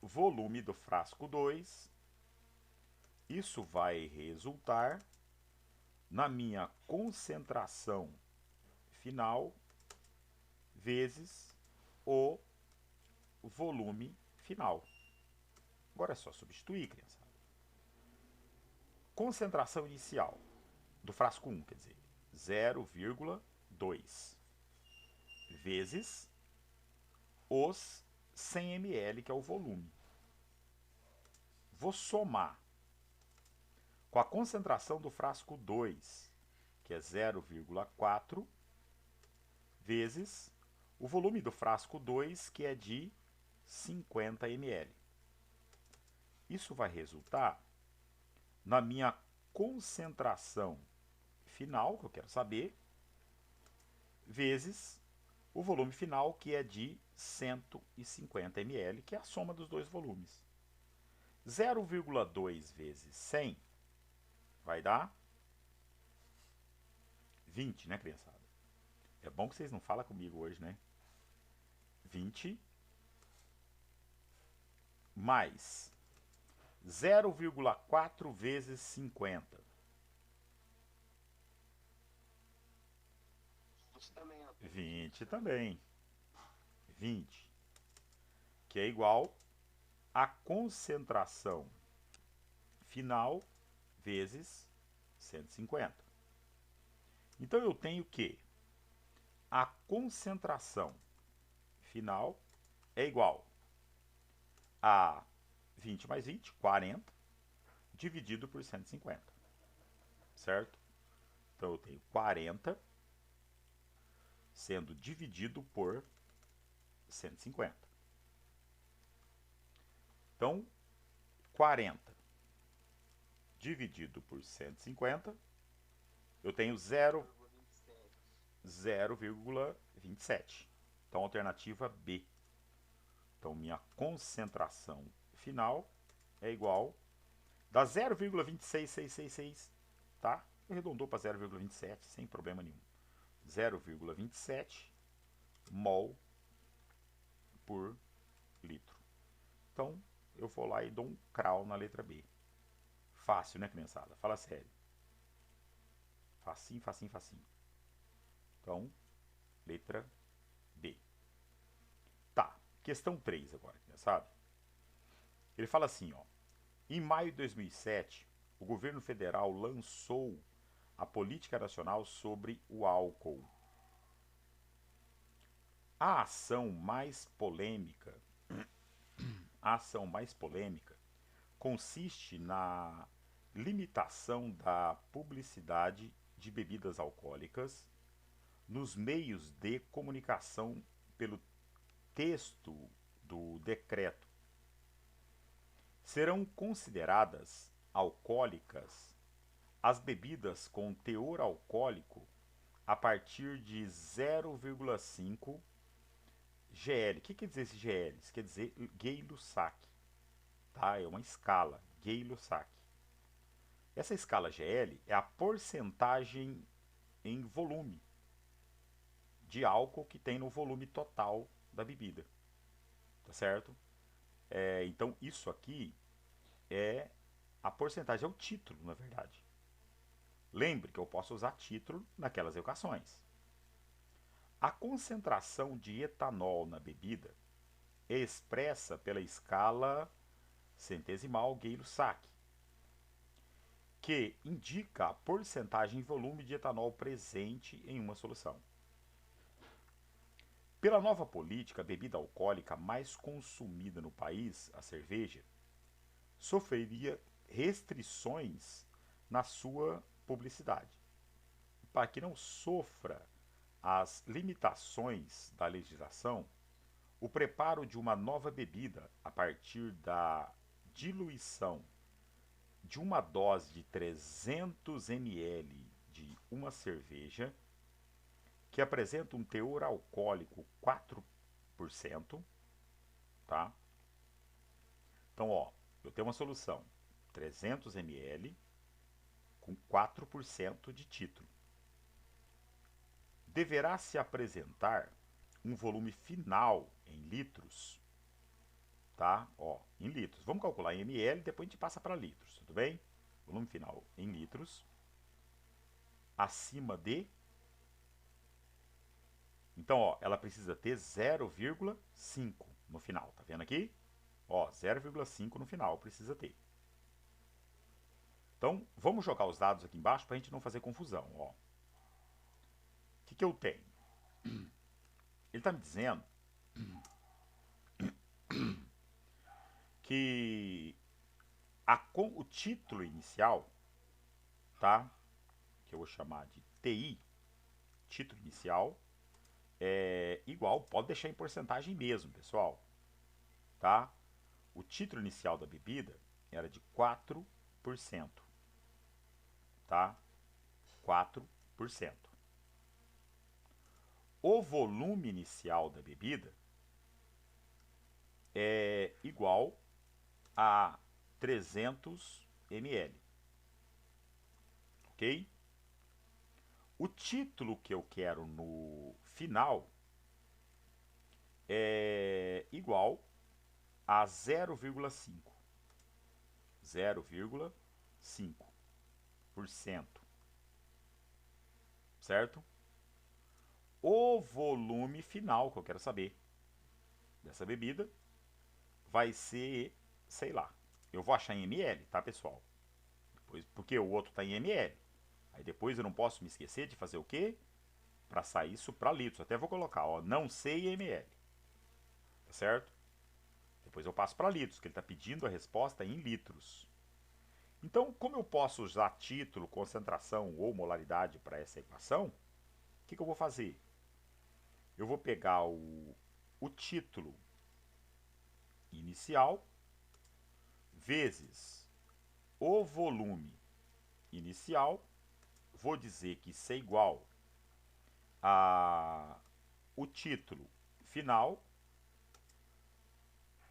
volume do frasco 2. Isso vai resultar na minha concentração final vezes o volume final. Agora é só substituir, criançada. Concentração inicial do frasco 1, quer dizer, 0,2 vezes os 100 ml, que é o volume. vou somar com a concentração do frasco 2, que é 0,4, vezes o volume do frasco 2, que é de 50 ml. Isso vai resultar na minha concentração final, que eu quero saber, vezes o volume final, que é de 150 ml, que é a soma dos dois volumes. 0,2 vezes 100 vai dar 20, né, criançada? É bom que vocês não falam comigo hoje, né? 20 mais 0,4 vezes 50. Isso também, ó. 20 também. 20. Que é igual a concentração final vezes 150. Então eu tenho que a concentração final é igual a 20 mais 20, 40, dividido por 150. Certo? Então eu tenho 40 sendo dividido por 150. Então, 40 dividido por 150, eu tenho 0,27. Então, alternativa B. Então, minha concentração final é igual da 0,26666, tá? Arredondou para 0,27 sem problema nenhum. 0,27 mol por litro. Então, eu vou lá e dou um crau na letra B. Fácil, né, criançada? Fala sério. Facinho, facinho, facinho. Então, letra B. Tá, questão 3 agora, criançada. Ele fala assim, ó. Em maio de 2007, o governo federal lançou a Política Nacional sobre o Álcool. A ação mais polêmica consiste na limitação da publicidade de bebidas alcoólicas nos meios de comunicação pelo texto do decreto. Serão consideradas alcoólicas as bebidas com teor alcoólico a partir de 0,5 GL. O que quer dizer esse GL? Isso quer dizer Gay-Lussac. Tá? É uma escala, Gay-Lussac. Essa escala GL é a porcentagem em volume de álcool que tem no volume total da bebida. Tá certo? Então, isso aqui é a porcentagem, é o título, na verdade. Lembre que eu posso usar título naquelas equações. A concentração de etanol na bebida é expressa pela escala centesimal Gay-Lussac, que indica a porcentagem em volume de etanol presente em uma solução. Pela nova política, a bebida alcoólica mais consumida no país, a cerveja, sofreria restrições na sua publicidade. Para que não sofra as limitações da legislação, o preparo de uma nova bebida a partir da diluição de uma dose de 300 ml de uma cerveja que apresenta um teor alcoólico 4%, tá? Então, ó, eu tenho uma solução, 300 ml com 4% de título. Deverá se apresentar um volume final em litros, tá? Ó, em litros. Vamos calcular em ml, depois a gente passa para litros, tudo bem? Volume final em litros, acima de... Então, ó, ela precisa ter 0,5 no final, tá vendo aqui? Ó, 0,5 no final precisa ter. Então, vamos jogar os dados aqui embaixo para a gente não fazer confusão, ó. O que eu tenho? Ele está me dizendo que o título inicial, tá? Que eu vou chamar de TI, título inicial, é igual, pode deixar em porcentagem mesmo, pessoal, tá? O título inicial da bebida era de 4%, tá? 4%. O volume inicial da bebida é igual a 300 ml, ok? O título que eu quero no final é igual a 0,5%, 0,5%, certo? O volume final que eu quero saber dessa bebida vai ser, sei lá, eu vou achar em ml, tá, pessoal? Depois, porque o outro tá em ml. Aí depois eu não posso me esquecer de fazer o quê? Para sair isso para litros. Até vou colocar, ó, não sei ml, tá certo? Depois eu passo para litros, que ele está pedindo a resposta em litros. Então, como eu posso usar título, concentração ou molaridade para essa equação, o que eu vou fazer? Eu vou pegar o título inicial vezes o volume inicial, vou dizer que isso é igual a o título final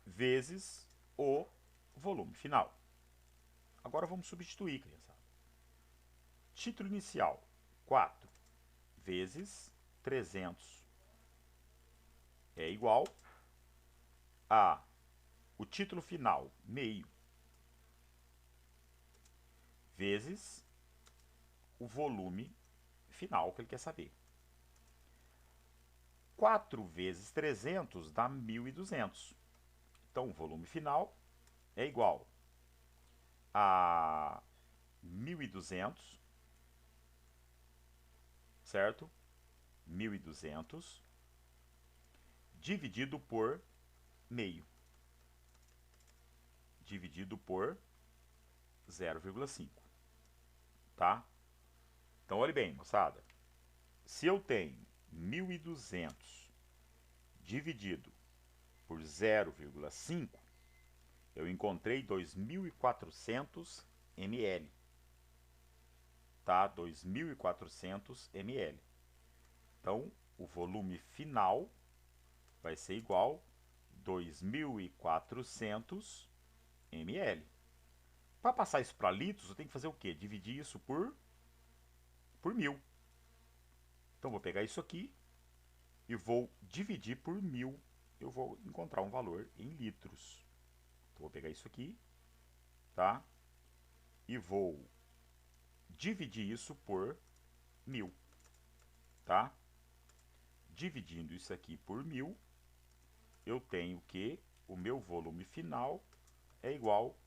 vezes o volume final. Agora vamos substituir, criançada. Título inicial, 4 vezes 300 é igual a o título final, meio, vezes o volume final que ele quer saber. 4 vezes 300 dá 1.200. Então, o volume final é igual a 1.200, certo? 1.200 dividido por meio, dividido por 0,5, tá? Então, olhe bem, moçada. Se eu tenho 1.200 dividido por 0,5, eu encontrei 2.400 ml, tá? 2.400 ml. Então, o volume final vai ser igual a 2.400 ml. Para passar isso para litros, eu tenho que fazer o quê? Dividir isso por 1.000. Então, vou pegar isso aqui e vou dividir por 1.000. Eu vou encontrar um valor em litros. Então, vou pegar isso aqui, tá? E vou dividir isso por 1.000, tá? Dividindo isso aqui por 1.000, eu tenho que o meu volume final é igual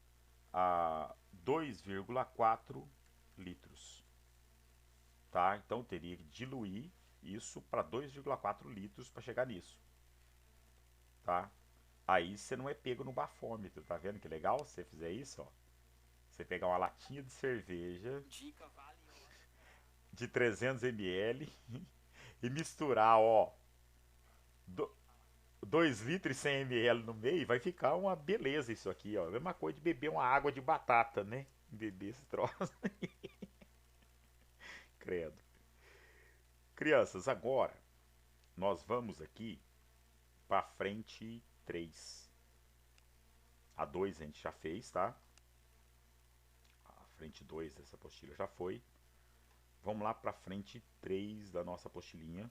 a 2,4 litros, tá? Então eu teria que diluir isso para 2,4 litros para chegar nisso, tá? Aí você não é pego no bafômetro, tá vendo que legal? Se você fizer isso, ó, você pegar uma latinha de cerveja Dica valiosa. de 300 ml e misturar, ó, 2 litros e 100 ml no meio, vai ficar uma beleza isso aqui, ó. A mesma coisa de beber uma água de batata, né? Beber esse troço. Credo. Crianças, agora nós vamos aqui para frente 3. A 2 a gente já fez, tá? A frente 2 dessa apostila já foi. Vamos lá para frente 3 da nossa apostilinha.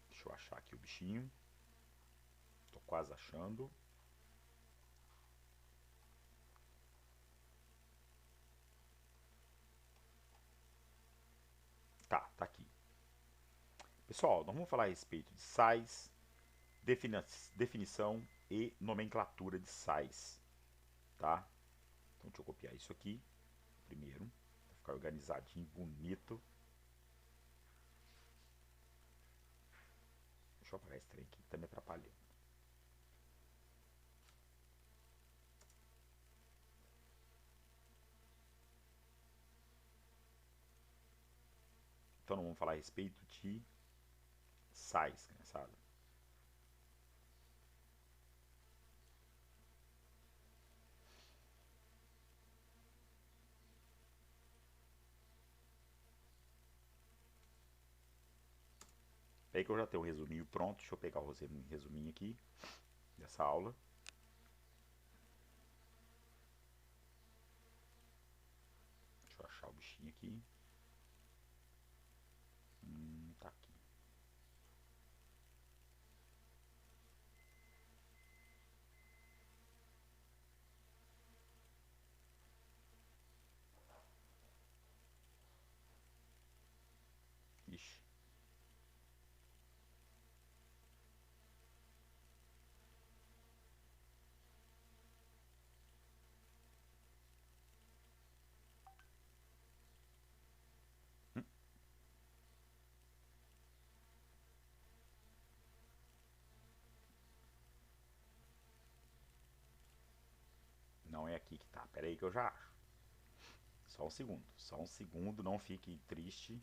Deixa eu achar aqui o bichinho. Tô quase achando. Tá aqui. Pessoal, nós vamos falar a respeito de sais, definição e nomenclatura de sais, tá? Então deixa eu copiar isso aqui primeiro, para ficar organizadinho, bonito. Deixa eu apagar esse trem aqui que tá me atrapalhando. Então não vamos falar a respeito de sais, criançada. É aí que eu já tenho o resuminho pronto. Deixa eu pegar o resuminho aqui dessa aula. Deixa eu achar o bichinho aqui. Tá aqui. Ixi. Não é aqui que tá. Pera aí que eu já acho. Só um segundo. Só um segundo. Não fique triste.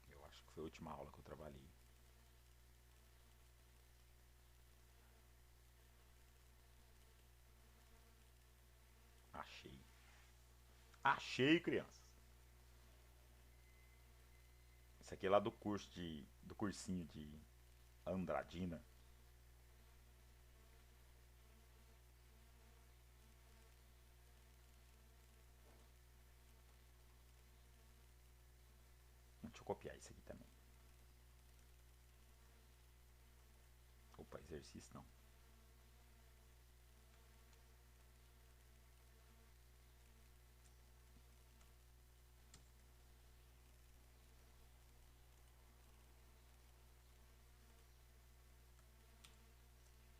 Eu acho que foi a última aula que eu trabalhei. Achei. Achei, crianças. Isso aqui é lá do cursinho de Andradina. Deixa eu copiar isso aqui também. Opa, exercício não.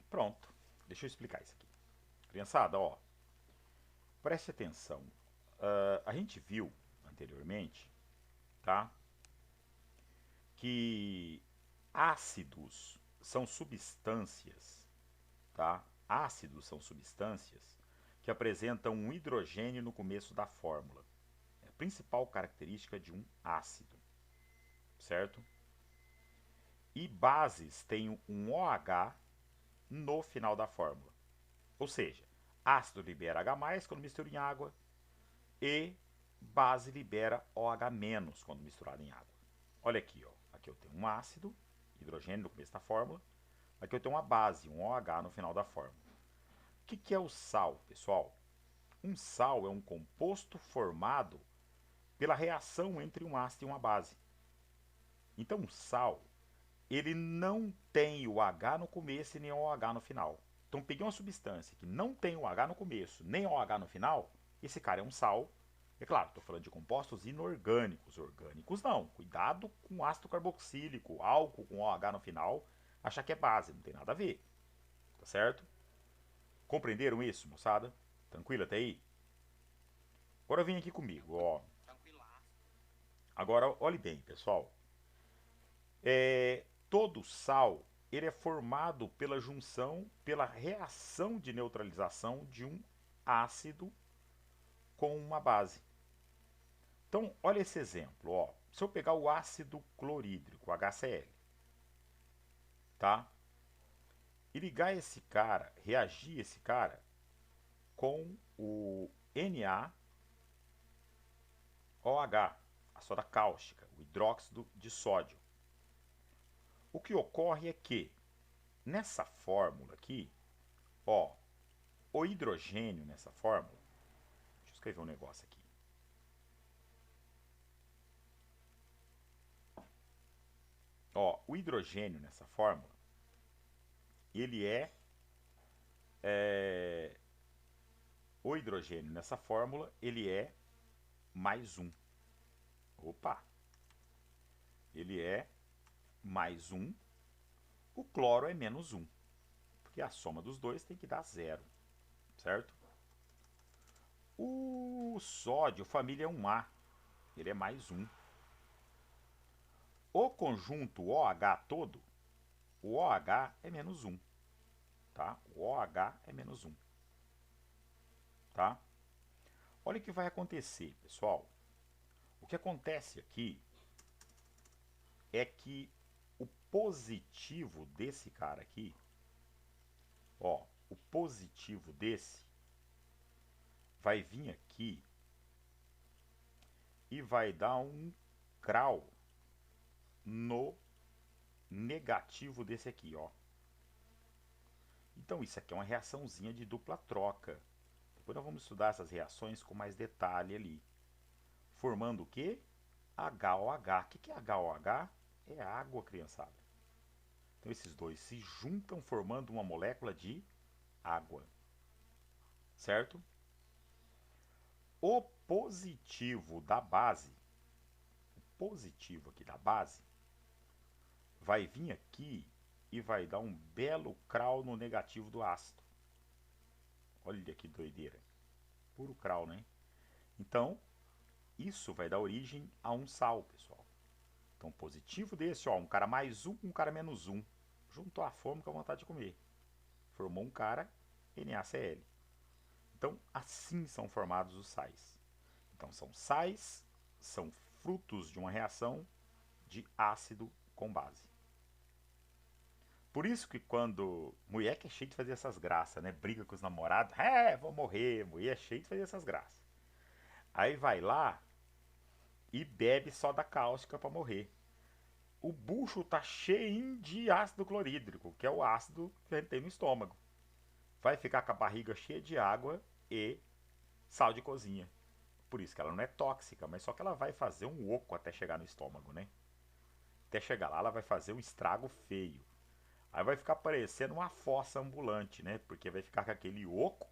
Pronto. Deixa eu explicar isso aqui. Criançada, ó. Preste atenção. A gente viu anteriormente, tá? Que ácidos são substâncias, tá? Ácidos são substâncias que apresentam um hidrogênio no começo da fórmula. É a principal característica de um ácido, certo? E bases têm um OH no final da fórmula. Ou seja, ácido libera H+, quando mistura em água, e base libera OH- quando misturado em água. Olha aqui, ó. Aqui eu tenho um ácido, hidrogênio no começo da fórmula. Aqui eu tenho uma base, um OH no final da fórmula. O que é o sal, pessoal? Um sal é um composto formado pela reação entre um ácido e uma base. Então, o sal, ele não tem o H no começo e nem o OH no final. Então, peguei uma substância que não tem o H no começo, nem o OH no final, esse cara é um sal. É claro, estou falando de compostos inorgânicos. Orgânicos não. Cuidado com ácido carboxílico, álcool com OH no final, achar que é base, não tem nada a ver. Tá certo? Compreenderam isso, moçada? Tranquilo até aí? Agora vem aqui comigo, ó. Tranquilaço. Agora, olhe bem, pessoal. Todo sal, ele é formado pela junção, pela reação de neutralização de um ácido com uma base. Então, olha esse exemplo, ó. Se eu pegar o ácido clorídrico, HCl, tá? E ligar esse cara, reagir esse cara com o NaOH, a soda cáustica, o hidróxido de sódio. O que ocorre é que, nessa fórmula aqui, ó, o hidrogênio nessa fórmula, deixa eu escrever um negócio aqui. Ó, o hidrogênio nessa fórmula, ele o hidrogênio nessa fórmula, ele é mais um. Opa! Ele é mais um. O cloro é menos um. Porque a soma dos dois tem que dar zero. Certo? O sódio, família 1A. Ele é mais um. O conjunto OH todo, o OH é menos um. Tá? O OH é menos um. tá? Olha o que vai acontecer, pessoal. O que acontece aqui é que o positivo desse cara aqui, ó, o positivo desse vai vir aqui e vai dar um grau no negativo desse aqui, ó. Então isso aqui é uma reaçãozinha de dupla troca. Depois nós vamos estudar essas reações com mais detalhe ali. Formando o quê? HOH. O que é HOH? É água, criançada. Então esses dois se juntam formando uma molécula de água. Certo? O positivo da base, o positivo aqui da base, vai vir aqui e vai dar um belo crau no negativo do ácido. Olha que doideira. Puro crau, né? Então, isso vai dar origem a um sal, pessoal. Então, positivo desse, ó, um cara mais um cara menos um. Juntou a fome com a vontade de comer. Formou um cara, NaCl. Então, assim são formados os sais. Então, são sais, são frutos de uma reação de ácido com base. Por isso que quando... Mulher que é cheia de fazer essas graças, né? Briga com os namorados. Vou morrer. Mulher é cheia de fazer essas graças. Aí vai lá e bebe soda cáustica para morrer. O bucho tá cheio de ácido clorídrico, que é o ácido que a gente tem no estômago. Vai ficar com a barriga cheia de água e sal de cozinha. Por isso que ela não é tóxica, mas só que ela vai fazer um oco até chegar no estômago, né? Até chegar lá, ela vai fazer um estrago feio. Aí vai ficar parecendo uma fossa ambulante, né? Porque vai ficar com aquele oco,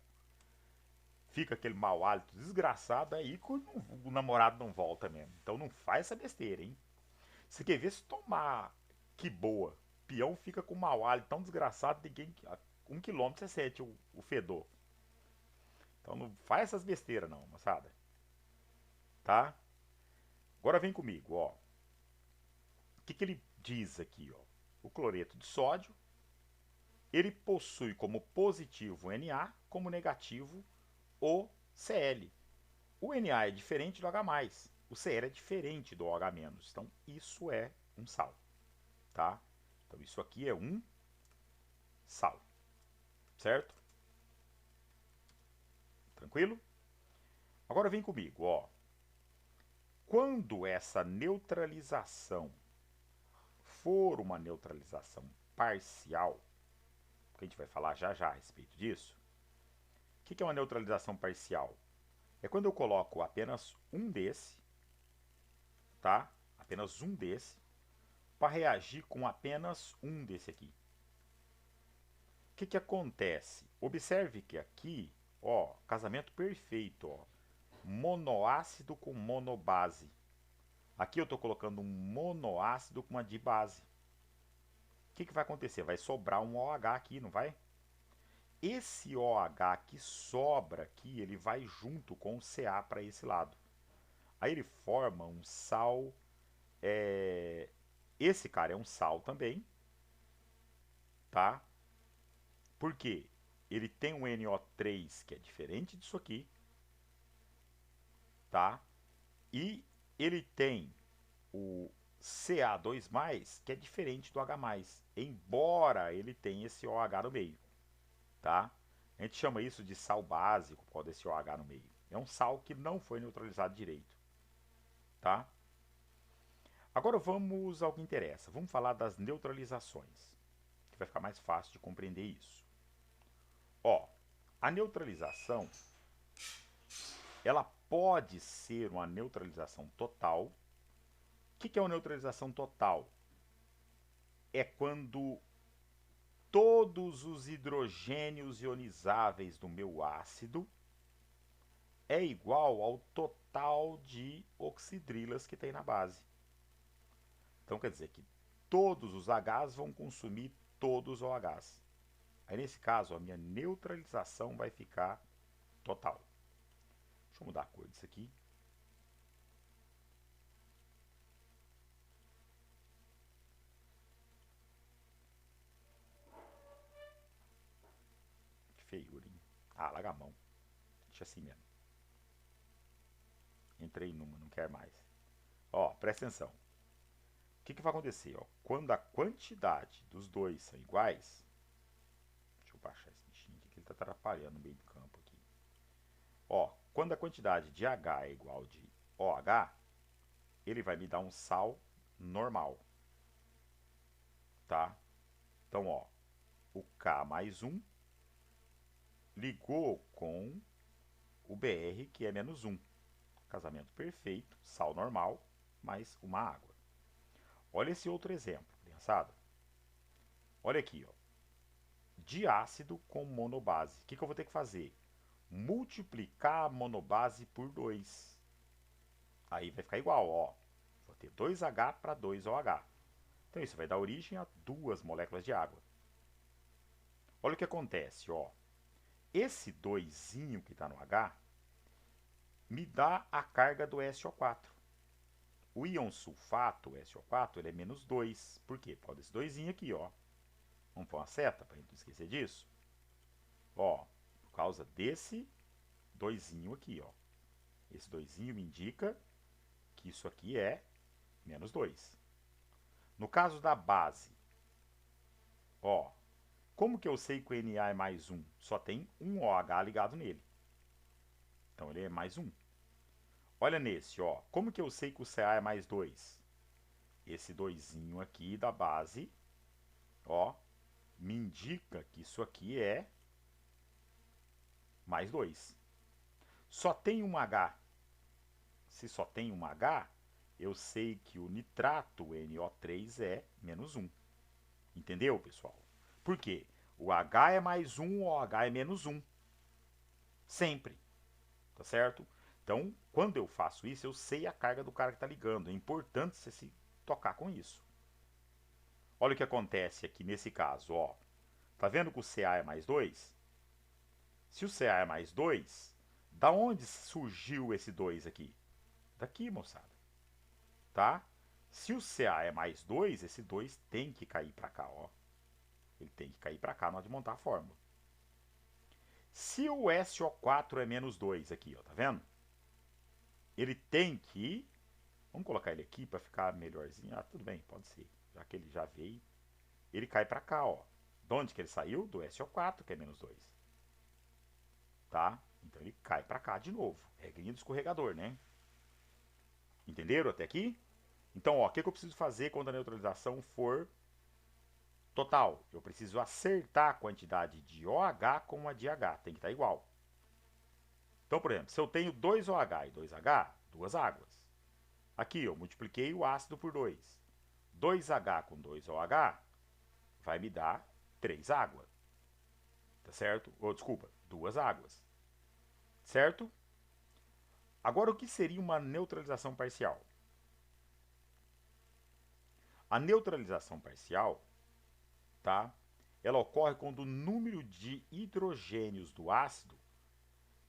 fica aquele mau hálito desgraçado, aí o namorado não volta mesmo. Então não faz essa besteira, hein? Você quer ver se tomar que boa. Peão fica com mau hálito tão desgraçado, ninguém, a 1 km você sente o fedor. Então não faz essas besteiras não, moçada. Tá? Agora vem comigo, ó. O que ele diz aqui, ó? O cloreto de sódio, ele possui como positivo Na, como negativo o Cl. O Na é diferente do H+, o Cl é diferente do OH-. Então isso é um sal, tá? Então isso aqui é um sal, certo? Tranquilo? Agora vem comigo, ó. Quando essa neutralização for uma neutralização parcial, que a gente vai falar já já a respeito disso, o que é uma neutralização parcial? É quando eu coloco apenas um desse, tá? Apenas um desse, para reagir com apenas um desse aqui. O que acontece? Observe que aqui, ó, casamento perfeito, ó. Monoácido com monobase. Aqui eu estou colocando um monoácido com uma dibase. O que vai acontecer? Vai sobrar um OH aqui, não vai? Esse OH que sobra aqui, ele vai junto com o Ca para esse lado. Aí ele forma um sal. Esse cara é um sal também, tá? Por quê? Ele tem um NO3 que é diferente disso aqui, tá? E ele tem o Ca2+, que é diferente do H+, embora ele tenha esse OH no meio, tá? A gente chama isso de sal básico por causa desse OH no meio. É um sal que não foi neutralizado direito, tá? Agora vamos ao que interessa. Vamos falar das neutralizações, que vai ficar mais fácil de compreender isso. Ó, a neutralização, ela pode ser uma neutralização total. O que é uma neutralização total? É quando todos os hidrogênios ionizáveis do meu ácido é igual ao total de oxidrilas que tem na base. Então quer dizer que todos os Hs vão consumir todos os OHs. Aí nesse caso a minha neutralização vai ficar total. Deixa eu mudar a cor disso aqui. Que feiura, hein? Ah, larga a mão. deixa assim mesmo. Entrei numa, não quero mais. Ó, presta atenção. O que vai acontecer? Ó? Quando a quantidade dos dois são iguais... Deixa eu baixar esse bichinho aqui, que ele está atrapalhando no meio do campo aqui. Ó, quando a quantidade de H é igual de OH, ele vai me dar um sal normal. Tá? Então, ó, o K mais 1 ligou com o BR, que é menos 1. Casamento perfeito, sal normal, mais uma água. Olha esse outro exemplo, criançada. Olha aqui, ó. Diácido com monobase. O que eu vou ter que fazer? Multiplicar a monobase por 2. Aí vai ficar igual, ó. Vou ter 2H para 2OH. Então isso vai dar origem a 2 moléculas de água. Olha o que acontece, ó. Esse 2 que está no H me dá a carga do SO4. O íon sulfato, o SO4, ele é menos 2. Por quê? Por causa desse 2 aqui, ó. Vamos pôr uma seta para a gente não esquecer disso. Ó, por causa desse 2 aqui, ó. Esse 2 me indica que isso aqui é menos 2. No caso da base, ó, como que eu sei que o Na é mais 1? Só tem um OH ligado nele. Então ele é mais 1. Olha nesse, ó. Como que eu sei que o Ca é mais 2? Esse 2 aqui da base, ó, me indica que isso aqui é mais 2. Só tem um H. Se só tem um H, eu sei que o nitrato, o NO3, é menos 1. Entendeu, pessoal? Por quê? O H é mais 1, o OH é menos 1. Sempre. Tá certo? Então, quando eu faço isso, eu sei a carga do cara que está ligando. É importante você se tocar com isso. Olha o que acontece aqui nesse caso, ó. Tá vendo que o Ca é mais 2? Se o Ca é mais 2, da onde surgiu esse 2 aqui? Daqui, moçada. Tá? Se o Ca é mais 2, esse 2 tem que cair para cá, ó. Ele tem que cair para cá na hora de montar a fórmula. Se o SO4 é menos 2 aqui, ó, tá vendo? Ele tem que... Vamos colocar ele aqui para ficar melhorzinho. Ah, tudo bem, pode ser. Já que ele já veio. Ele cai para cá, ó. De onde que ele saiu? Do SO4, que é menos 2. Tá? Então ele cai para cá de novo. Regrinha do escorregador, né? Entenderam até aqui? Então, ó, o que eu preciso fazer quando a neutralização for total? Eu preciso acertar a quantidade de OH com a de H. Tem que estar igual. Então, por exemplo, se eu tenho 2OH e 2H, 2 águas. Aqui eu multipliquei o ácido por 2. 2H com 2OH vai me dar 3 águas. Tá certo? Ou, desculpa, 2 águas. Certo? Agora, o que seria uma neutralização parcial? A neutralização parcial, tá? Ela ocorre quando o número de hidrogênios do ácido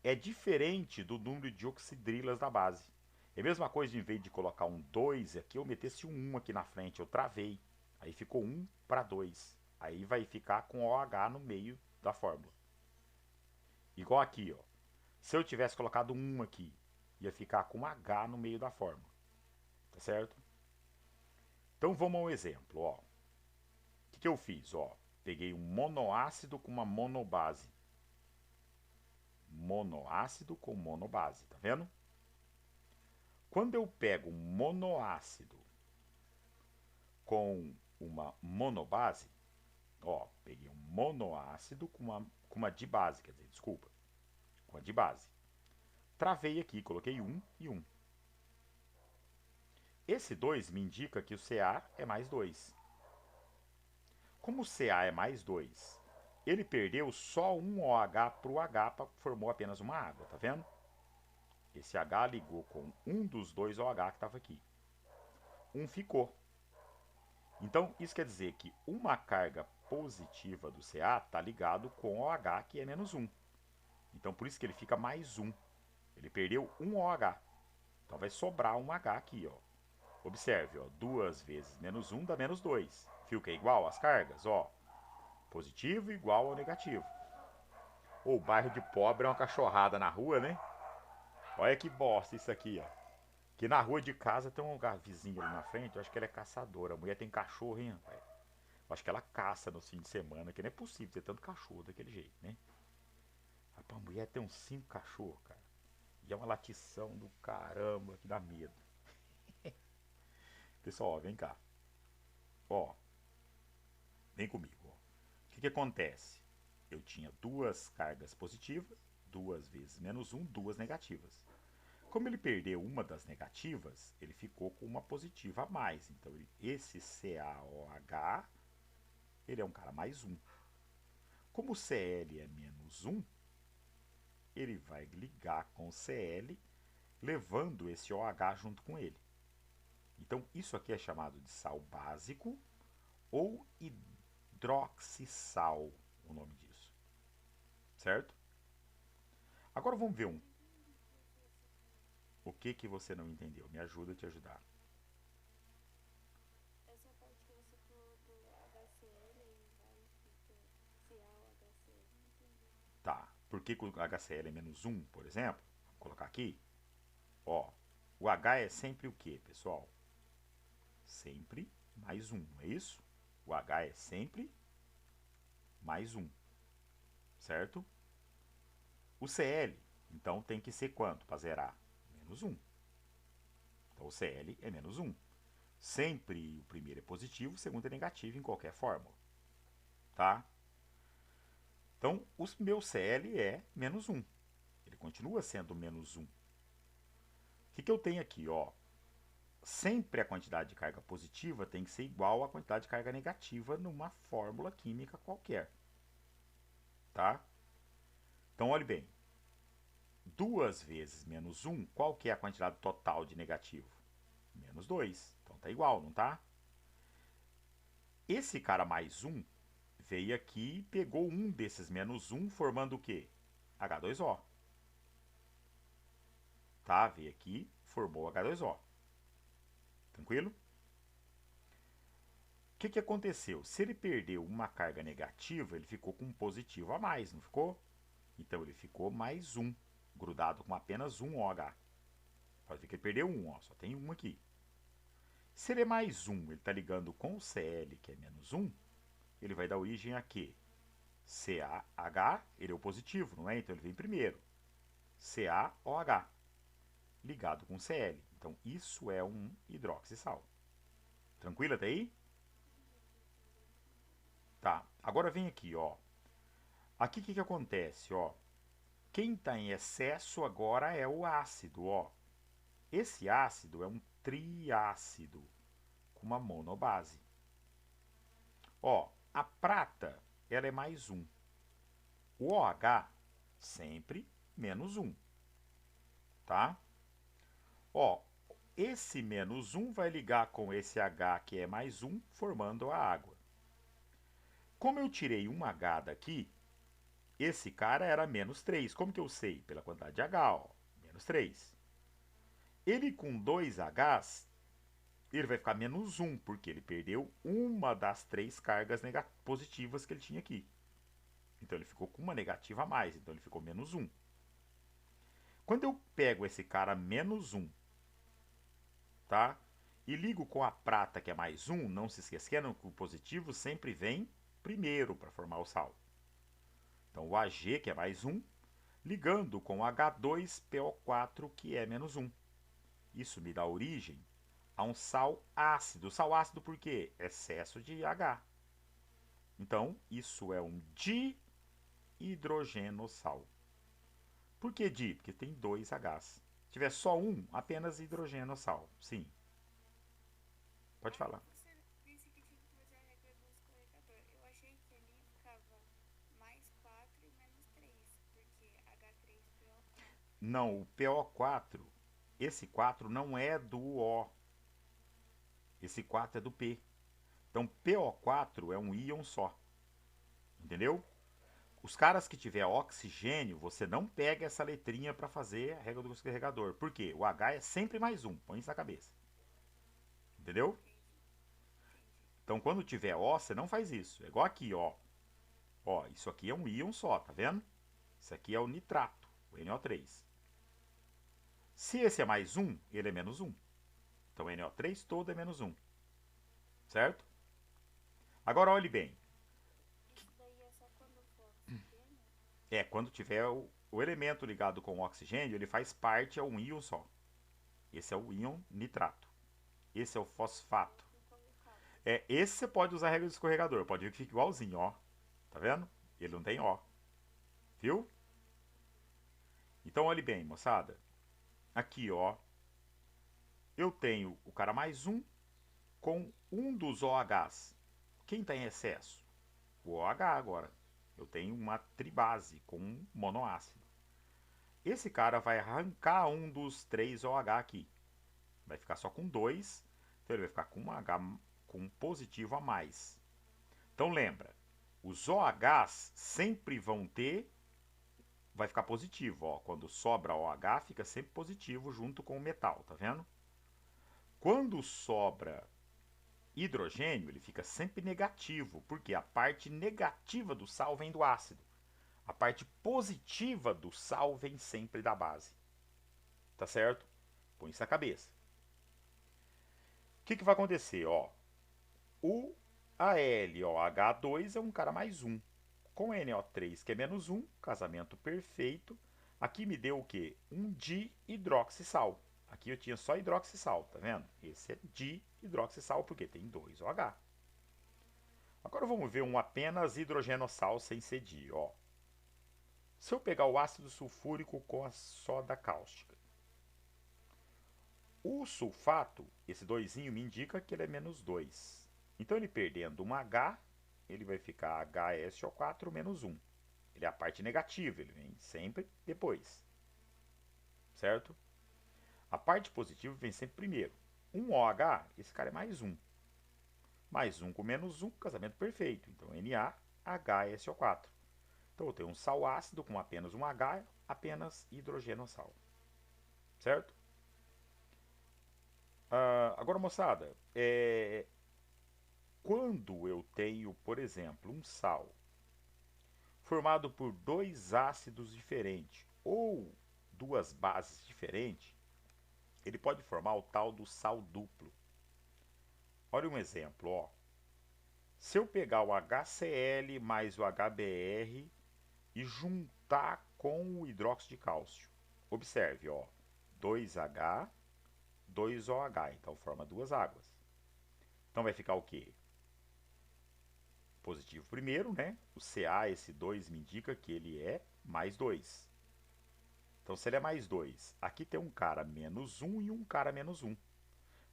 é diferente do número de oxidrilas da base. É a mesma coisa, em vez de colocar um 2 aqui, eu metesse um 1 aqui na frente, eu travei. Aí ficou 1 para 2. Aí vai ficar com OH no meio da fórmula. Igual aqui, ó. Se eu tivesse colocado um 1 aqui, ia ficar com H no meio da fórmula. Tá certo? Então vamos ao exemplo, ó. O que eu fiz, ó? Peguei um monoácido com uma monobase. Monoácido com monobase, tá vendo? Quando eu pego um monoácido com uma monobase, ó, peguei um monoácido com uma dibase, quer dizer, desculpa, com a dibase. Travei aqui, coloquei 1 e 1. Esse 2 me indica que o Ca é mais 2. Como o Ca é mais 2, ele perdeu só um OH para o H, formou apenas uma água, tá vendo? Esse H ligou com um dos dois OH que estava aqui. Um ficou. Então, isso quer dizer que uma carga positiva do Ca está ligado com o OH, que é menos 1. Então, por isso que ele fica mais 1. Ele perdeu um OH. Então, vai sobrar um H aqui, ó. Observe, ó, 2 vezes menos 1 dá menos 2. Viu que é igual as cargas? Ó, positivo igual ao negativo. O bairro de pobre é uma cachorrada na rua, né? Olha que bosta isso aqui, ó. Que na rua de casa tem um vizinho ali na frente, eu acho que ela é caçadora. A mulher tem cachorro, hein, rapaz? Eu acho que ela caça no fim de semana, que não é possível ter tanto cachorro daquele jeito, né? Rapaz, a mulher tem uns 5 cachorros, cara. E é uma latição do caramba que dá medo. Pessoal, ó, vem cá. Ó, vem comigo, ó. O que acontece? Eu tinha duas cargas positivas, duas vezes menos um, duas negativas. Como ele perdeu uma das negativas, ele ficou com uma positiva a mais. Então, esse CaOH, ele é um cara mais um. Como o Cl é menos um, ele vai ligar com o Cl, levando esse OH junto com ele. Então, isso aqui é chamado de sal básico ou hidroxissal, o nome disso. Certo? Agora vamos ver o que você não entendeu. Me ajuda a te ajudar. Essa parte que você falou do HCl e vai fica CaOHCl, não entendi. Tá. Por que o HCl é menos um, por exemplo? Vou colocar aqui. Ó, o H é sempre o que, pessoal? Sempre mais um, não é isso? O H é sempre mais um, certo? O Cl, então, tem que ser quanto para zerar? Menos um. Então, o Cl é menos um. Sempre o primeiro é positivo, o segundo é negativo em qualquer fórmula. Tá? Então, o meu Cl é menos um. Ele continua sendo menos um. O que eu tenho aqui? Ó? Sempre a quantidade de carga positiva tem que ser igual à quantidade de carga negativa numa fórmula química qualquer. Tá? Então, olhe bem. 2 vezes menos 1, qual que é a quantidade total de negativo? Menos 2. Então tá igual, não tá? Esse cara mais 1 veio aqui e pegou um desses menos 1, formando o quê? H2O. Tá? Veio aqui, formou H2O. Tranquilo? O que aconteceu? Se ele perdeu uma carga negativa, ele ficou com um positivo a mais, não ficou? Então ele ficou mais um, grudado com apenas um OH. Pode ver que ele perdeu um, ó, só tem um aqui. Se ele é mais um, ele está ligando com o Cl, que é menos um, ele vai dar origem a quê? CaH, ele é o positivo, não é? Então ele vem primeiro. CaOH, ligado com Cl. Então isso é um hidroxissal. Tranquilo até aí? Tá, agora vem aqui, ó. Aqui o que acontece, ó? Quem está em excesso agora é o ácido, ó. Esse ácido é um triácido com uma monobase. Ó, a prata, ela é mais um. O OH, sempre menos um. Tá? Ó, esse menos um vai ligar com esse H, que é mais um, formando a água. Como eu tirei um H daqui, esse cara era menos 3. Como que eu sei? Pela quantidade de H, ó. Menos 3. Ele com 2 Hs, ele vai ficar menos 1, porque ele perdeu uma das 3 cargas positivas que ele tinha aqui. Então ele ficou com uma negativa a mais, então ele ficou menos 1. Quando eu pego esse cara menos 1, tá? E ligo com a prata, que é mais 1, não se esquecendo que o positivo sempre vem primeiro para formar o sal. Então o Ag, que é mais 1, ligando com o H2PO4, que é menos 1. Isso me dá origem a um sal ácido. Sal ácido por quê? Excesso de H. Então, isso é um dihidrogenossal. Por que di? Porque tem 2 Hs. Se tiver só um, apenas hidrogenossal. Sim. Pode falar. Você disse que tinha que fazer a regra do escorregador. Eu achei que ali ficava mais 4 e menos 3, porque H3PO4. Não, o PO4, esse 4 não é do O. Esse 4 é do P. Então, PO4 é um íon só. Entendeu? Os caras que tiver oxigênio, você não pega essa letrinha para fazer a regra do escorregador. Por quê? O H é sempre mais um. Põe isso na cabeça. Entendeu? Então, quando tiver O, você não faz isso. É igual aqui, ó. Ó, isso aqui é um íon só, tá vendo? Isso aqui é o nitrato, o NO3. Se esse é mais 1, ele é menos 1. Então, o NO3 todo é menos 1. Certo? Agora, olhe bem. Isso daí é só quando for oxigênio? Quando tiver o elemento ligado com o oxigênio, ele faz parte, é um íon só. Esse é o íon nitrato. Esse é o fosfato. Esse você pode usar a regra do escorregador. Pode ver que fica igualzinho, ó. Tá vendo? Ele não tem ó. Viu? Então, olhe bem, moçada. Aqui, ó. Eu tenho o cara mais 1 com um dos OHs. Quem está em excesso? O OH agora. Eu tenho uma tribase com um monoácido. Esse cara vai arrancar um dos 3 OH aqui. Vai ficar só com 2. Então ele vai ficar com um H com um positivo a mais. Então lembra, os OHs sempre vão ter, vai ficar positivo, ó. Quando sobra OH, fica sempre positivo junto com o metal, tá vendo? Quando sobra hidrogênio, ele fica sempre negativo, porque a parte negativa do sal vem do ácido. A parte positiva do sal vem sempre da base. Tá certo? Põe isso na cabeça. O que vai acontecer, ó? O AlOH2 é um cara mais 1. Com NO3, que é menos 1, casamento perfeito. Aqui me deu o quê? Um dihidroxissal. Aqui eu tinha só hidroxissal, tá vendo? Esse é dihidroxissal porque tem 2 OH. Agora vamos ver um apenas hidrogenossal sem ser di, ó. Se eu pegar o ácido sulfúrico com a soda cáustica, o sulfato, esse 2 me indica que ele é menos 2. Então ele perdendo um H, ele vai ficar HSO4 menos 1. Ele é a parte negativa, ele vem sempre depois. Certo? A parte positiva vem sempre primeiro. Um OH, esse cara é mais 1. Mais 1 com menos 1, casamento perfeito. Então NaHSO4. Então eu tenho um sal ácido com apenas um H, apenas hidrogenossal. Certo? Agora, moçada, quando eu tenho, por exemplo, um sal formado por 2 ácidos diferentes ou 2 bases diferentes, ele pode formar o tal do sal duplo. Olha um exemplo, ó. Se eu pegar o HCl mais o HBr e juntar com o hidróxido de cálcio, observe, ó, 2H, 2OH, então forma 2 águas. Então vai ficar o quê? Positivo primeiro, né? O Ca, esse 2 me indica que ele é mais 2. Então se ele é mais 2, aqui tem um cara menos 1 e um cara menos 1.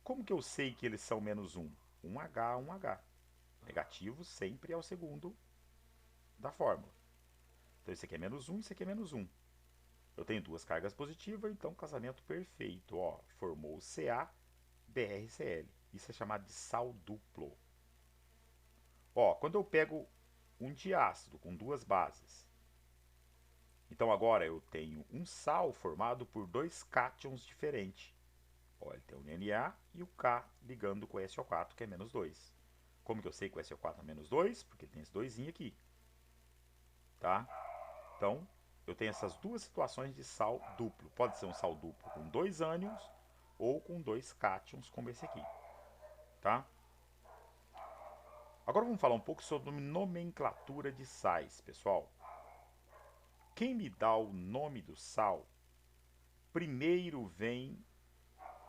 Como que eu sei que eles são menos 1? 1H, 1H. Negativo sempre é o segundo da fórmula. Então esse aqui é menos 1, esse aqui é menos 1. Eu tenho 2 cargas positivas, então casamento perfeito. Ó, formou o CaBrCl. Isso é chamado de sal duplo. Ó, quando eu pego um diácido com 2 bases, então agora eu tenho um sal formado por 2 cátions diferentes. Ó, ele tem o Na e o K ligando com o SO4, que é menos 2. Como que eu sei que o SO4 é menos 2? Porque tem esse 2 aqui. Tá? Então, eu tenho essas duas situações de sal duplo. Pode ser um sal duplo com 2 ânions ou com 2 cátions, como esse aqui. Tá? Agora vamos falar um pouco sobre nomenclatura de sais, pessoal. Quem me dá o nome do sal, primeiro vem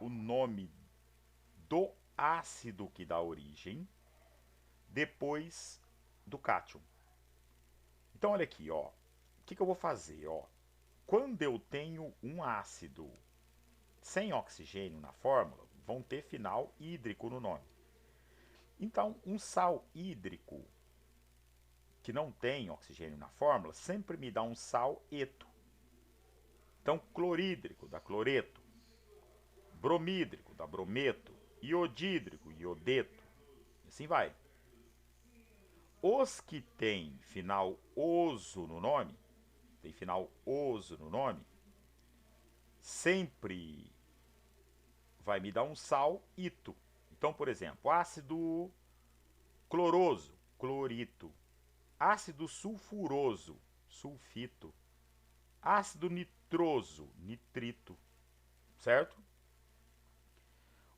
o nome do ácido que dá origem, depois do cátion. Então olha aqui, ó. O que eu vou fazer, ó? Quando eu tenho um ácido sem oxigênio na fórmula, vão ter final hídrico no nome. Então, um sal hídrico que não tem oxigênio na fórmula sempre me dá um sal eto. Então, clorídrico dá cloreto, bromídrico dá brometo, iodídrico, iodeto, e assim vai. Os que têm final oso no nome, sempre vai me dar um sal ito. Então, por exemplo, ácido cloroso, clorito. Ácido sulfuroso, sulfito. Ácido nitroso, nitrito, certo?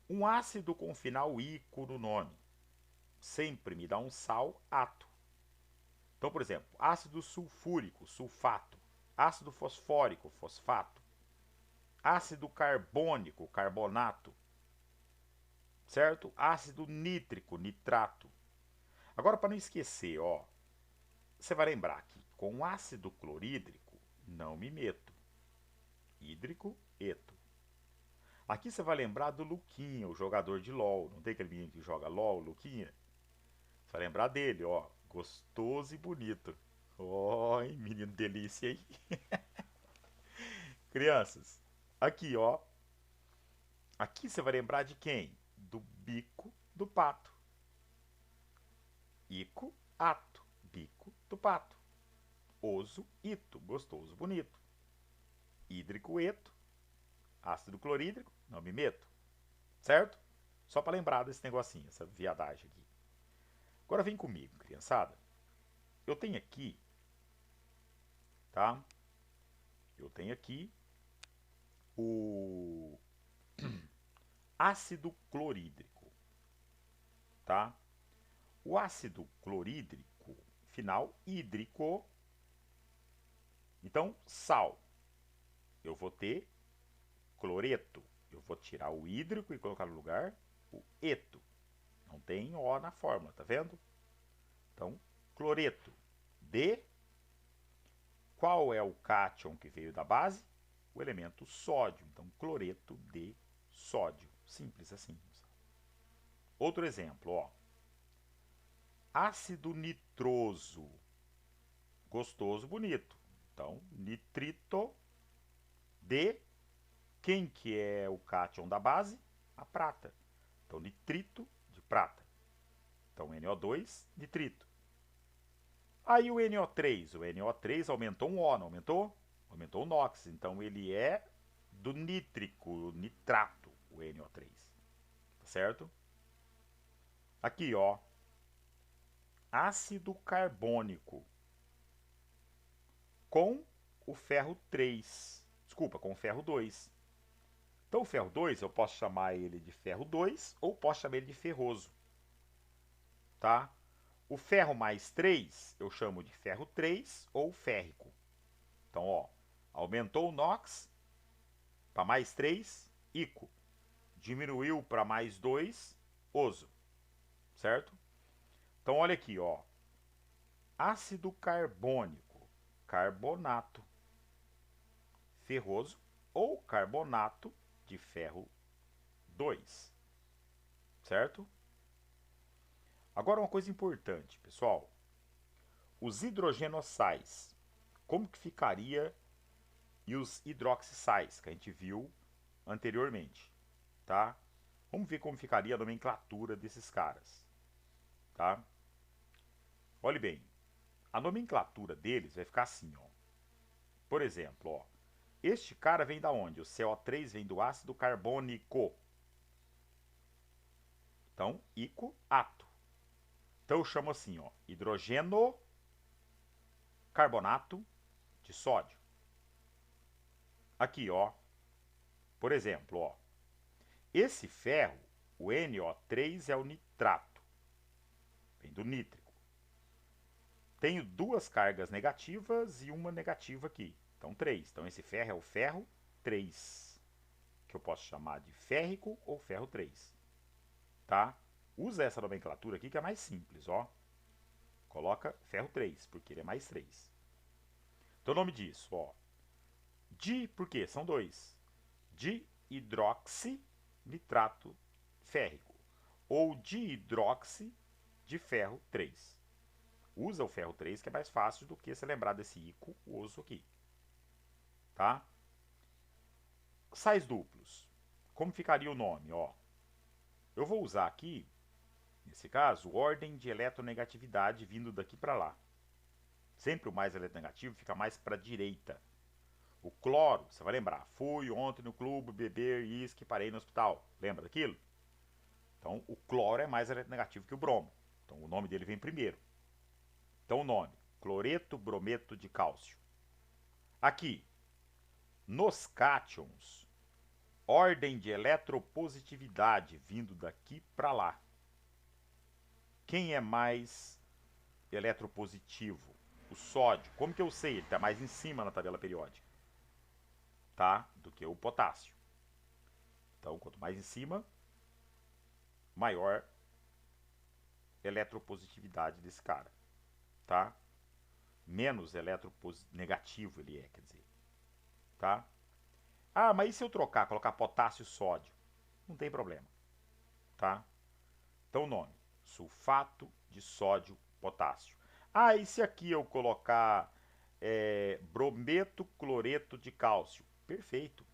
Um ácido com final ico no nome sempre me dá um sal ato. Então, por exemplo, ácido sulfúrico, sulfato. Ácido fosfórico, fosfato. Ácido carbônico, carbonato. Certo? Ácido nítrico, nitrato. Agora, para não esquecer, ó, você vai lembrar que com ácido clorídrico não me meto. Hídrico, eto. Aqui você vai lembrar do Luquinha, o jogador de LOL. Não tem aquele menino que joga LOL, Luquinha? Você vai lembrar dele, ó. Gostoso e bonito. Ó, menino delícia, hein? Crianças, aqui, ó. Aqui você vai lembrar de quem? Do bico do pato. Ico, ato. Bico do pato. Oso, ito. Gostoso, bonito. Hídrico, eto. Ácido clorídrico, não me meto. Certo? Só para lembrar desse negocinho, essa viadagem aqui. Agora vem comigo, criançada. Eu tenho aqui, tá? Eu tenho aqui o ácido clorídrico, tá? O ácido clorídrico, final hídrico. Então, sal. Eu vou ter cloreto. Eu vou tirar o hídrico e colocar no lugar o eto. Não tem O na fórmula, tá vendo? Então, cloreto de... Qual é o cátion que veio da base? O elemento sódio. Então, cloreto de sódio. Simples assim. Outro exemplo, ó. Ácido nitroso. Gostoso, bonito. Então, nitrito de... Quem que é o cátion da base? A prata. Então, nitrito de prata. Então, NO2, nitrito. Aí o NO3. O NO3 aumentou um O, não aumentou? Aumentou o NOx. Então, ele é do nítrico, nitrato, o NO3. Tá certo? Aqui, ó. Ácido carbônico. Com o ferro 3. Desculpa, com o ferro 2. Então, o ferro 2, eu posso chamar ele de ferro 2 ou posso chamar ele de ferroso. Tá? O ferro mais 3, eu chamo de ferro 3 ou férrico. Então, ó, aumentou o NOx para mais 3, ico. Diminuiu para mais 2, oso. Certo? Então, olha aqui, ó. Ácido carbônico, carbonato. Ferroso ou carbonato de ferro 2. Certo? Agora uma coisa importante, pessoal. Os hidrogenossais, como que ficaria? E os hidroxissais, que a gente viu anteriormente, tá? Vamos ver como ficaria a nomenclatura desses caras, tá? Olhe bem, a nomenclatura deles vai ficar assim, ó. Por exemplo, ó, este cara vem da onde? O CO3 vem do ácido carbônico. Então, ico, ato. Então eu chamo assim, ó, hidrogeno carbonato de sódio. Aqui, ó, por exemplo, ó, esse ferro, o NO3 é o nitrato, vem do nítrico. Tenho duas cargas negativas e uma negativa aqui, então 3. Então esse ferro é o ferro 3, que eu posso chamar de férrico ou ferro 3, tá? Usa essa nomenclatura aqui que é mais simples, ó. Coloca ferro 3, porque ele é mais 3. Então o nome disso, ó. Por quê? São 2. Dihidroxinitrato férrico. Ou dihidroxi de ferro 3. Usa o ferro 3, que é mais fácil do que você lembrar desse ico oso aqui. Tá? Sais duplos. Como ficaria o nome, ó? Eu vou usar aqui, nesse caso, ordem de eletronegatividade vindo daqui para lá. Sempre o mais eletronegativo fica mais para a direita. O cloro, você vai lembrar. Fui ontem no clube beber uísque e parei no hospital. Lembra daquilo? Então, o cloro é mais eletronegativo que o bromo. Então, o nome dele vem primeiro. Então, o nome. Cloreto, brometo de cálcio. Aqui, Nos cátions, ordem de eletropositividade vindo daqui para lá. Quem é mais eletropositivo? O sódio. Como que eu sei? Ele está mais em cima na tabela periódica, tá? Do que o potássio. Então, quanto mais em cima, maior eletropositividade desse cara, tá? Menos negativo ele é, quer dizer, tá? Ah, mas e se eu trocar, colocar potássio e sódio? Não tem problema, tá? Então o nome, sulfato de sódio potássio. Ah, e se aqui eu colocar brometo cloreto de cálcio? Perfeito,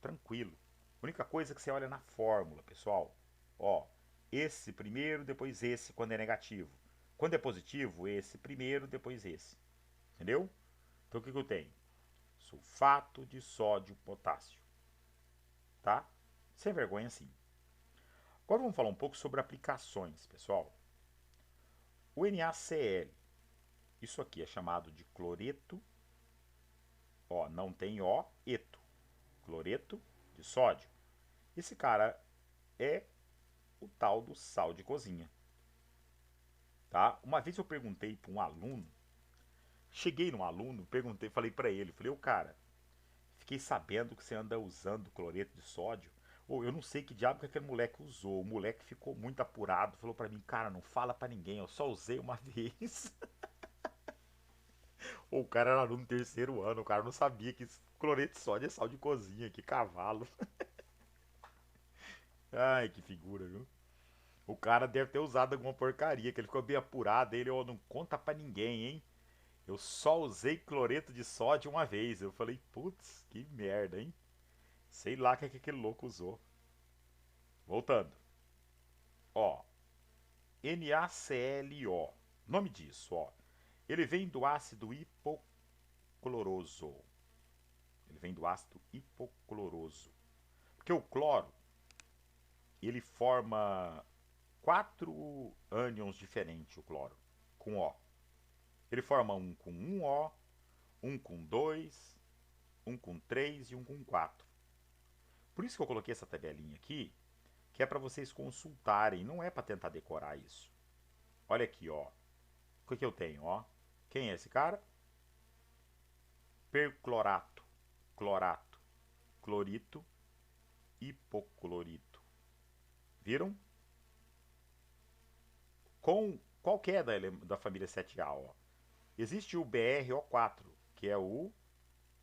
tranquilo. A única coisa é que você olha na fórmula, pessoal. Ó, esse primeiro, depois esse, quando é negativo. Quando é positivo, esse primeiro, depois esse. Entendeu? Então o que eu tenho? Sulfato de sódio potássio. Tá? Sem vergonha sim. Agora vamos falar um pouco sobre aplicações, pessoal. O NaCl, isso aqui é chamado de cloreto. Ó, não tem O, eto. Cloreto de sódio. Esse cara é o tal do sal de cozinha. Tá? Uma vez eu perguntei para um aluno, cheguei num aluno, perguntei, falei para ele, falei, ô cara, fiquei sabendo que você anda usando cloreto de sódio. Ou eu não sei que diabo que aquele moleque usou. O moleque ficou muito apurado, falou para mim, cara, não fala para ninguém, eu só usei uma vez. Ou o cara era aluno no terceiro ano, o cara não sabia que cloreto de sódio é sal de cozinha, que cavalo. Ai, que figura, viu? O cara deve ter usado alguma porcaria, que ele ficou bem apurado. Ele, ó, não conta pra ninguém, hein? Eu só usei cloreto de sódio uma vez. Eu falei, putz, que merda, hein? Sei lá o que aquele louco usou. Voltando. Ó, NaClO. Nome disso, ó. Ele vem do ácido hipocloroso. Ele vem do ácido hipocloroso. Porque o cloro, ele forma 4 ânions diferentes, o cloro, com O. Ele forma um com 1O, um com 2, um com 3 e um com 4. Por isso que eu coloquei essa tabelinha aqui, que é para vocês consultarem, não é para tentar decorar isso. Olha aqui, ó. O que eu tenho, ó? Quem é esse cara? Perclorato, clorato, clorito, hipoclorito. Viram? Com qualquer da família 7A, ó. Existe o BrO4, que é o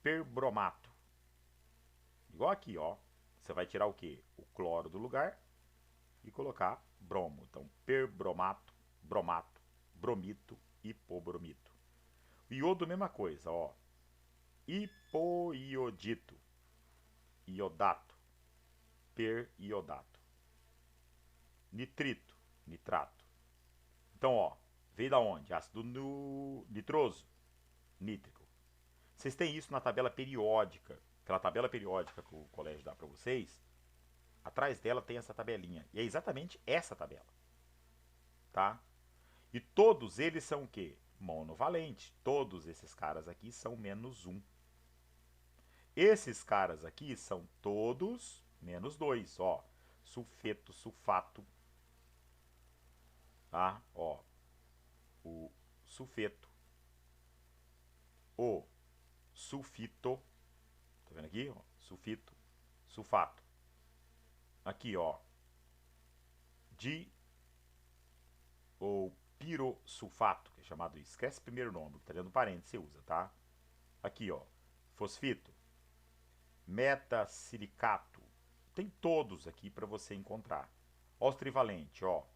perbromato. Igual aqui, ó. Você vai tirar o quê? O cloro do lugar e colocar bromo. Então, perbromato, bromato, bromito, hipobromito. O iodo, mesma coisa, ó. Hipoiodito, iodato, periodato. Nitrito, nitrato. Então, ó, veio da onde? Ácido nitroso, nítrico. Vocês têm isso na tabela periódica. Aquela tabela periódica que o colégio dá para vocês. Atrás dela tem essa tabelinha. E é exatamente essa tabela. Tá? E todos eles são o quê? Monovalente. Todos esses caras aqui são menos 1. Esses caras aqui são todos menos 2. Ó, sulfeto, sulfato. Tá? Ó, o sulfeto. O sulfito. Tá vendo aqui? Ó, sulfito, sulfato. Aqui, ó. Ou pirossulfato, que é chamado isso. Esquece o primeiro nome, que tá dentro do parênteses, você usa, tá? Aqui, ó. Fosfito. Metasilicato. Tem todos aqui para você encontrar. Ó os trivalentes, ó.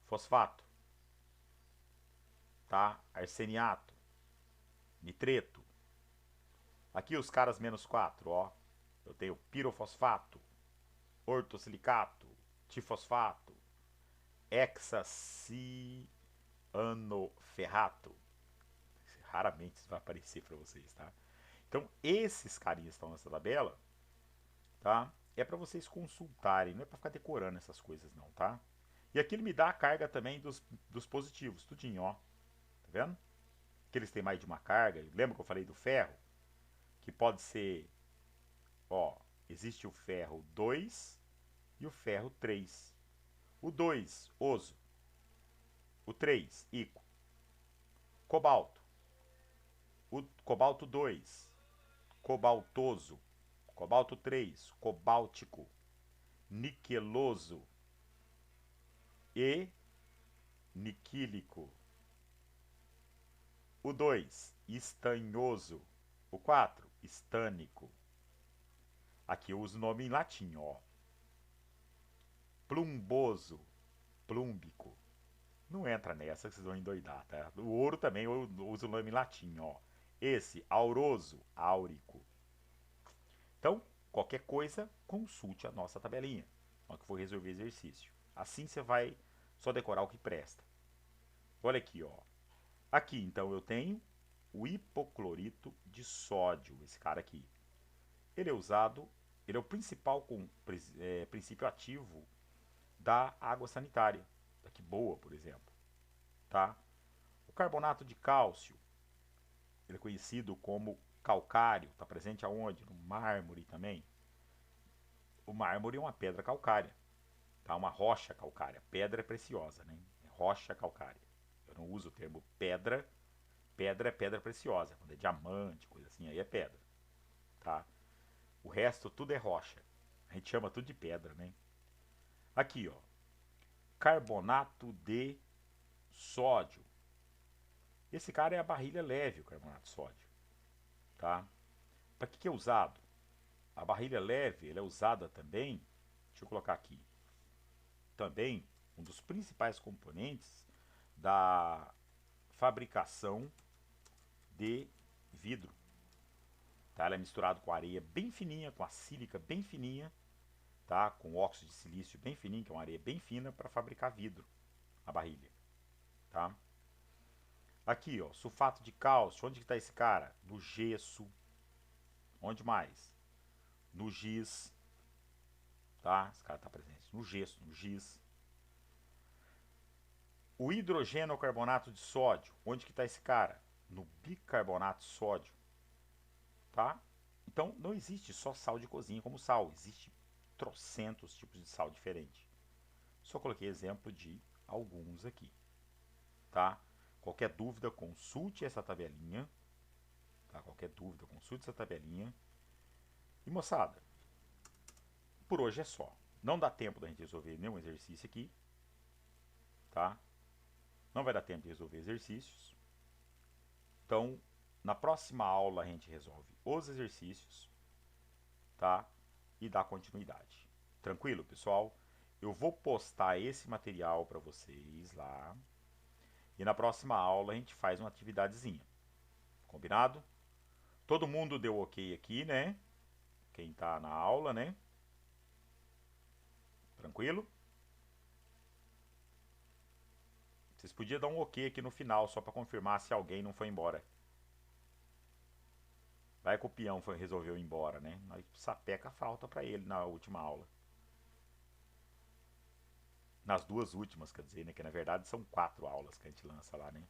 Fosfato. Tá? Arseniato. Nitreto. Aqui os caras menos 4, ó. Eu tenho pirofosfato, ortosilicato, tifosfato, hexacianoferrato. Raramente isso vai aparecer para vocês, tá? Então, esses carinhas estão nessa tabela, tá? É para vocês consultarem, não é para ficar decorando essas coisas não, tá? E aqui ele me dá a carga também dos positivos, tudinho, ó. Tá vendo? Que eles têm mais de uma carga. Lembra que eu falei do ferro? Que pode ser Ó, existe o ferro 2 e o ferro 3. O 2, oso. O 3, ico. Cobalto. O cobalto 2, cobaltoso. Cobalto 3, cobáltico. Niqueloso e niquílico. O 2, estanhoso. O 4, estânico. Aqui eu uso o nome em latim, ó. Plumboso, plúmbico. Não entra nessa que vocês vão endoidar, tá? O ouro também eu uso o nome em latim, ó. Esse, auroso, áurico. Então, qualquer coisa, consulte a nossa tabelinha, na hora que for resolver exercício. Assim você vai só decorar o que presta. Olha aqui, ó. Aqui, então, eu tenho o hipoclorito de sódio, esse cara aqui. Ele é usado, ele é o principal princípio ativo da água sanitária, daqui boa, por exemplo, tá? O carbonato de cálcio, ele é conhecido como calcário, está presente aonde? No mármore também. O mármore é uma pedra calcária, tá? Uma rocha calcária. Pedra é preciosa, né? É rocha calcária. Eu não uso o termo pedra. Pedra é pedra preciosa. Quando é diamante, coisa assim, aí é pedra, tá? O resto tudo é rocha. A gente chama tudo de pedra, né? Aqui, ó. Carbonato de sódio. Esse cara é a barrilha leve, o carbonato de sódio, tá? Para que é usado? A barrilha leve, ela é usada também, deixa eu colocar aqui, também um dos principais componentes da fabricação de vidro. Tá? Ela é misturada com areia bem fininha, com a sílica bem fininha, tá? Com óxido de silício bem fininho, que é uma areia bem fina, para fabricar vidro, a barrilha. Tá? Aqui, ó, sulfato de cálcio. Onde que está esse cara? No gesso. Onde mais? No giz. Tá? Esse cara está presente no gesso, no giz. O hidrogenocarbonato de sódio. Onde que está esse cara? No bicarbonato de sódio. Tá? Então, não existe só sal de cozinha como sal. Existe trocentos tipos de sal diferente. Só coloquei exemplo de alguns aqui. Tá? Qualquer dúvida, consulte essa tabelinha. Tá? Qualquer dúvida, consulte essa tabelinha. E moçada, por hoje é só. Não dá tempo da gente resolver nenhum exercício aqui. Tá? Não vai dar tempo de resolver exercícios. Então, na próxima aula a gente resolve os exercícios, tá? E dá continuidade. Tranquilo, pessoal? Eu vou postar esse material para vocês lá. E na próxima aula a gente faz uma atividadezinha. Combinado? Todo mundo deu ok aqui, né? Quem tá na aula, né? Tranquilo? Vocês podiam dar um ok aqui no final, só para confirmar se alguém não foi embora. Vai que o peão resolveu ir embora, né? Nós sapeca falta para ele na última aula. Nas duas últimas, quer dizer, né? Que na verdade são 4 aulas que a gente lança lá, né?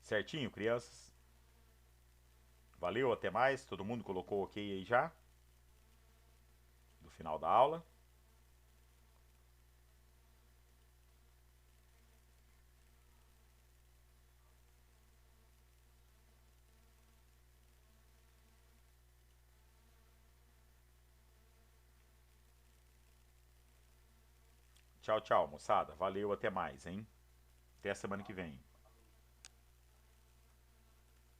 Certinho, crianças? Valeu, até mais. Todo mundo colocou ok aí já? Do final da aula. Tchau, tchau, moçada. Valeu, até mais, hein? Até a semana que vem.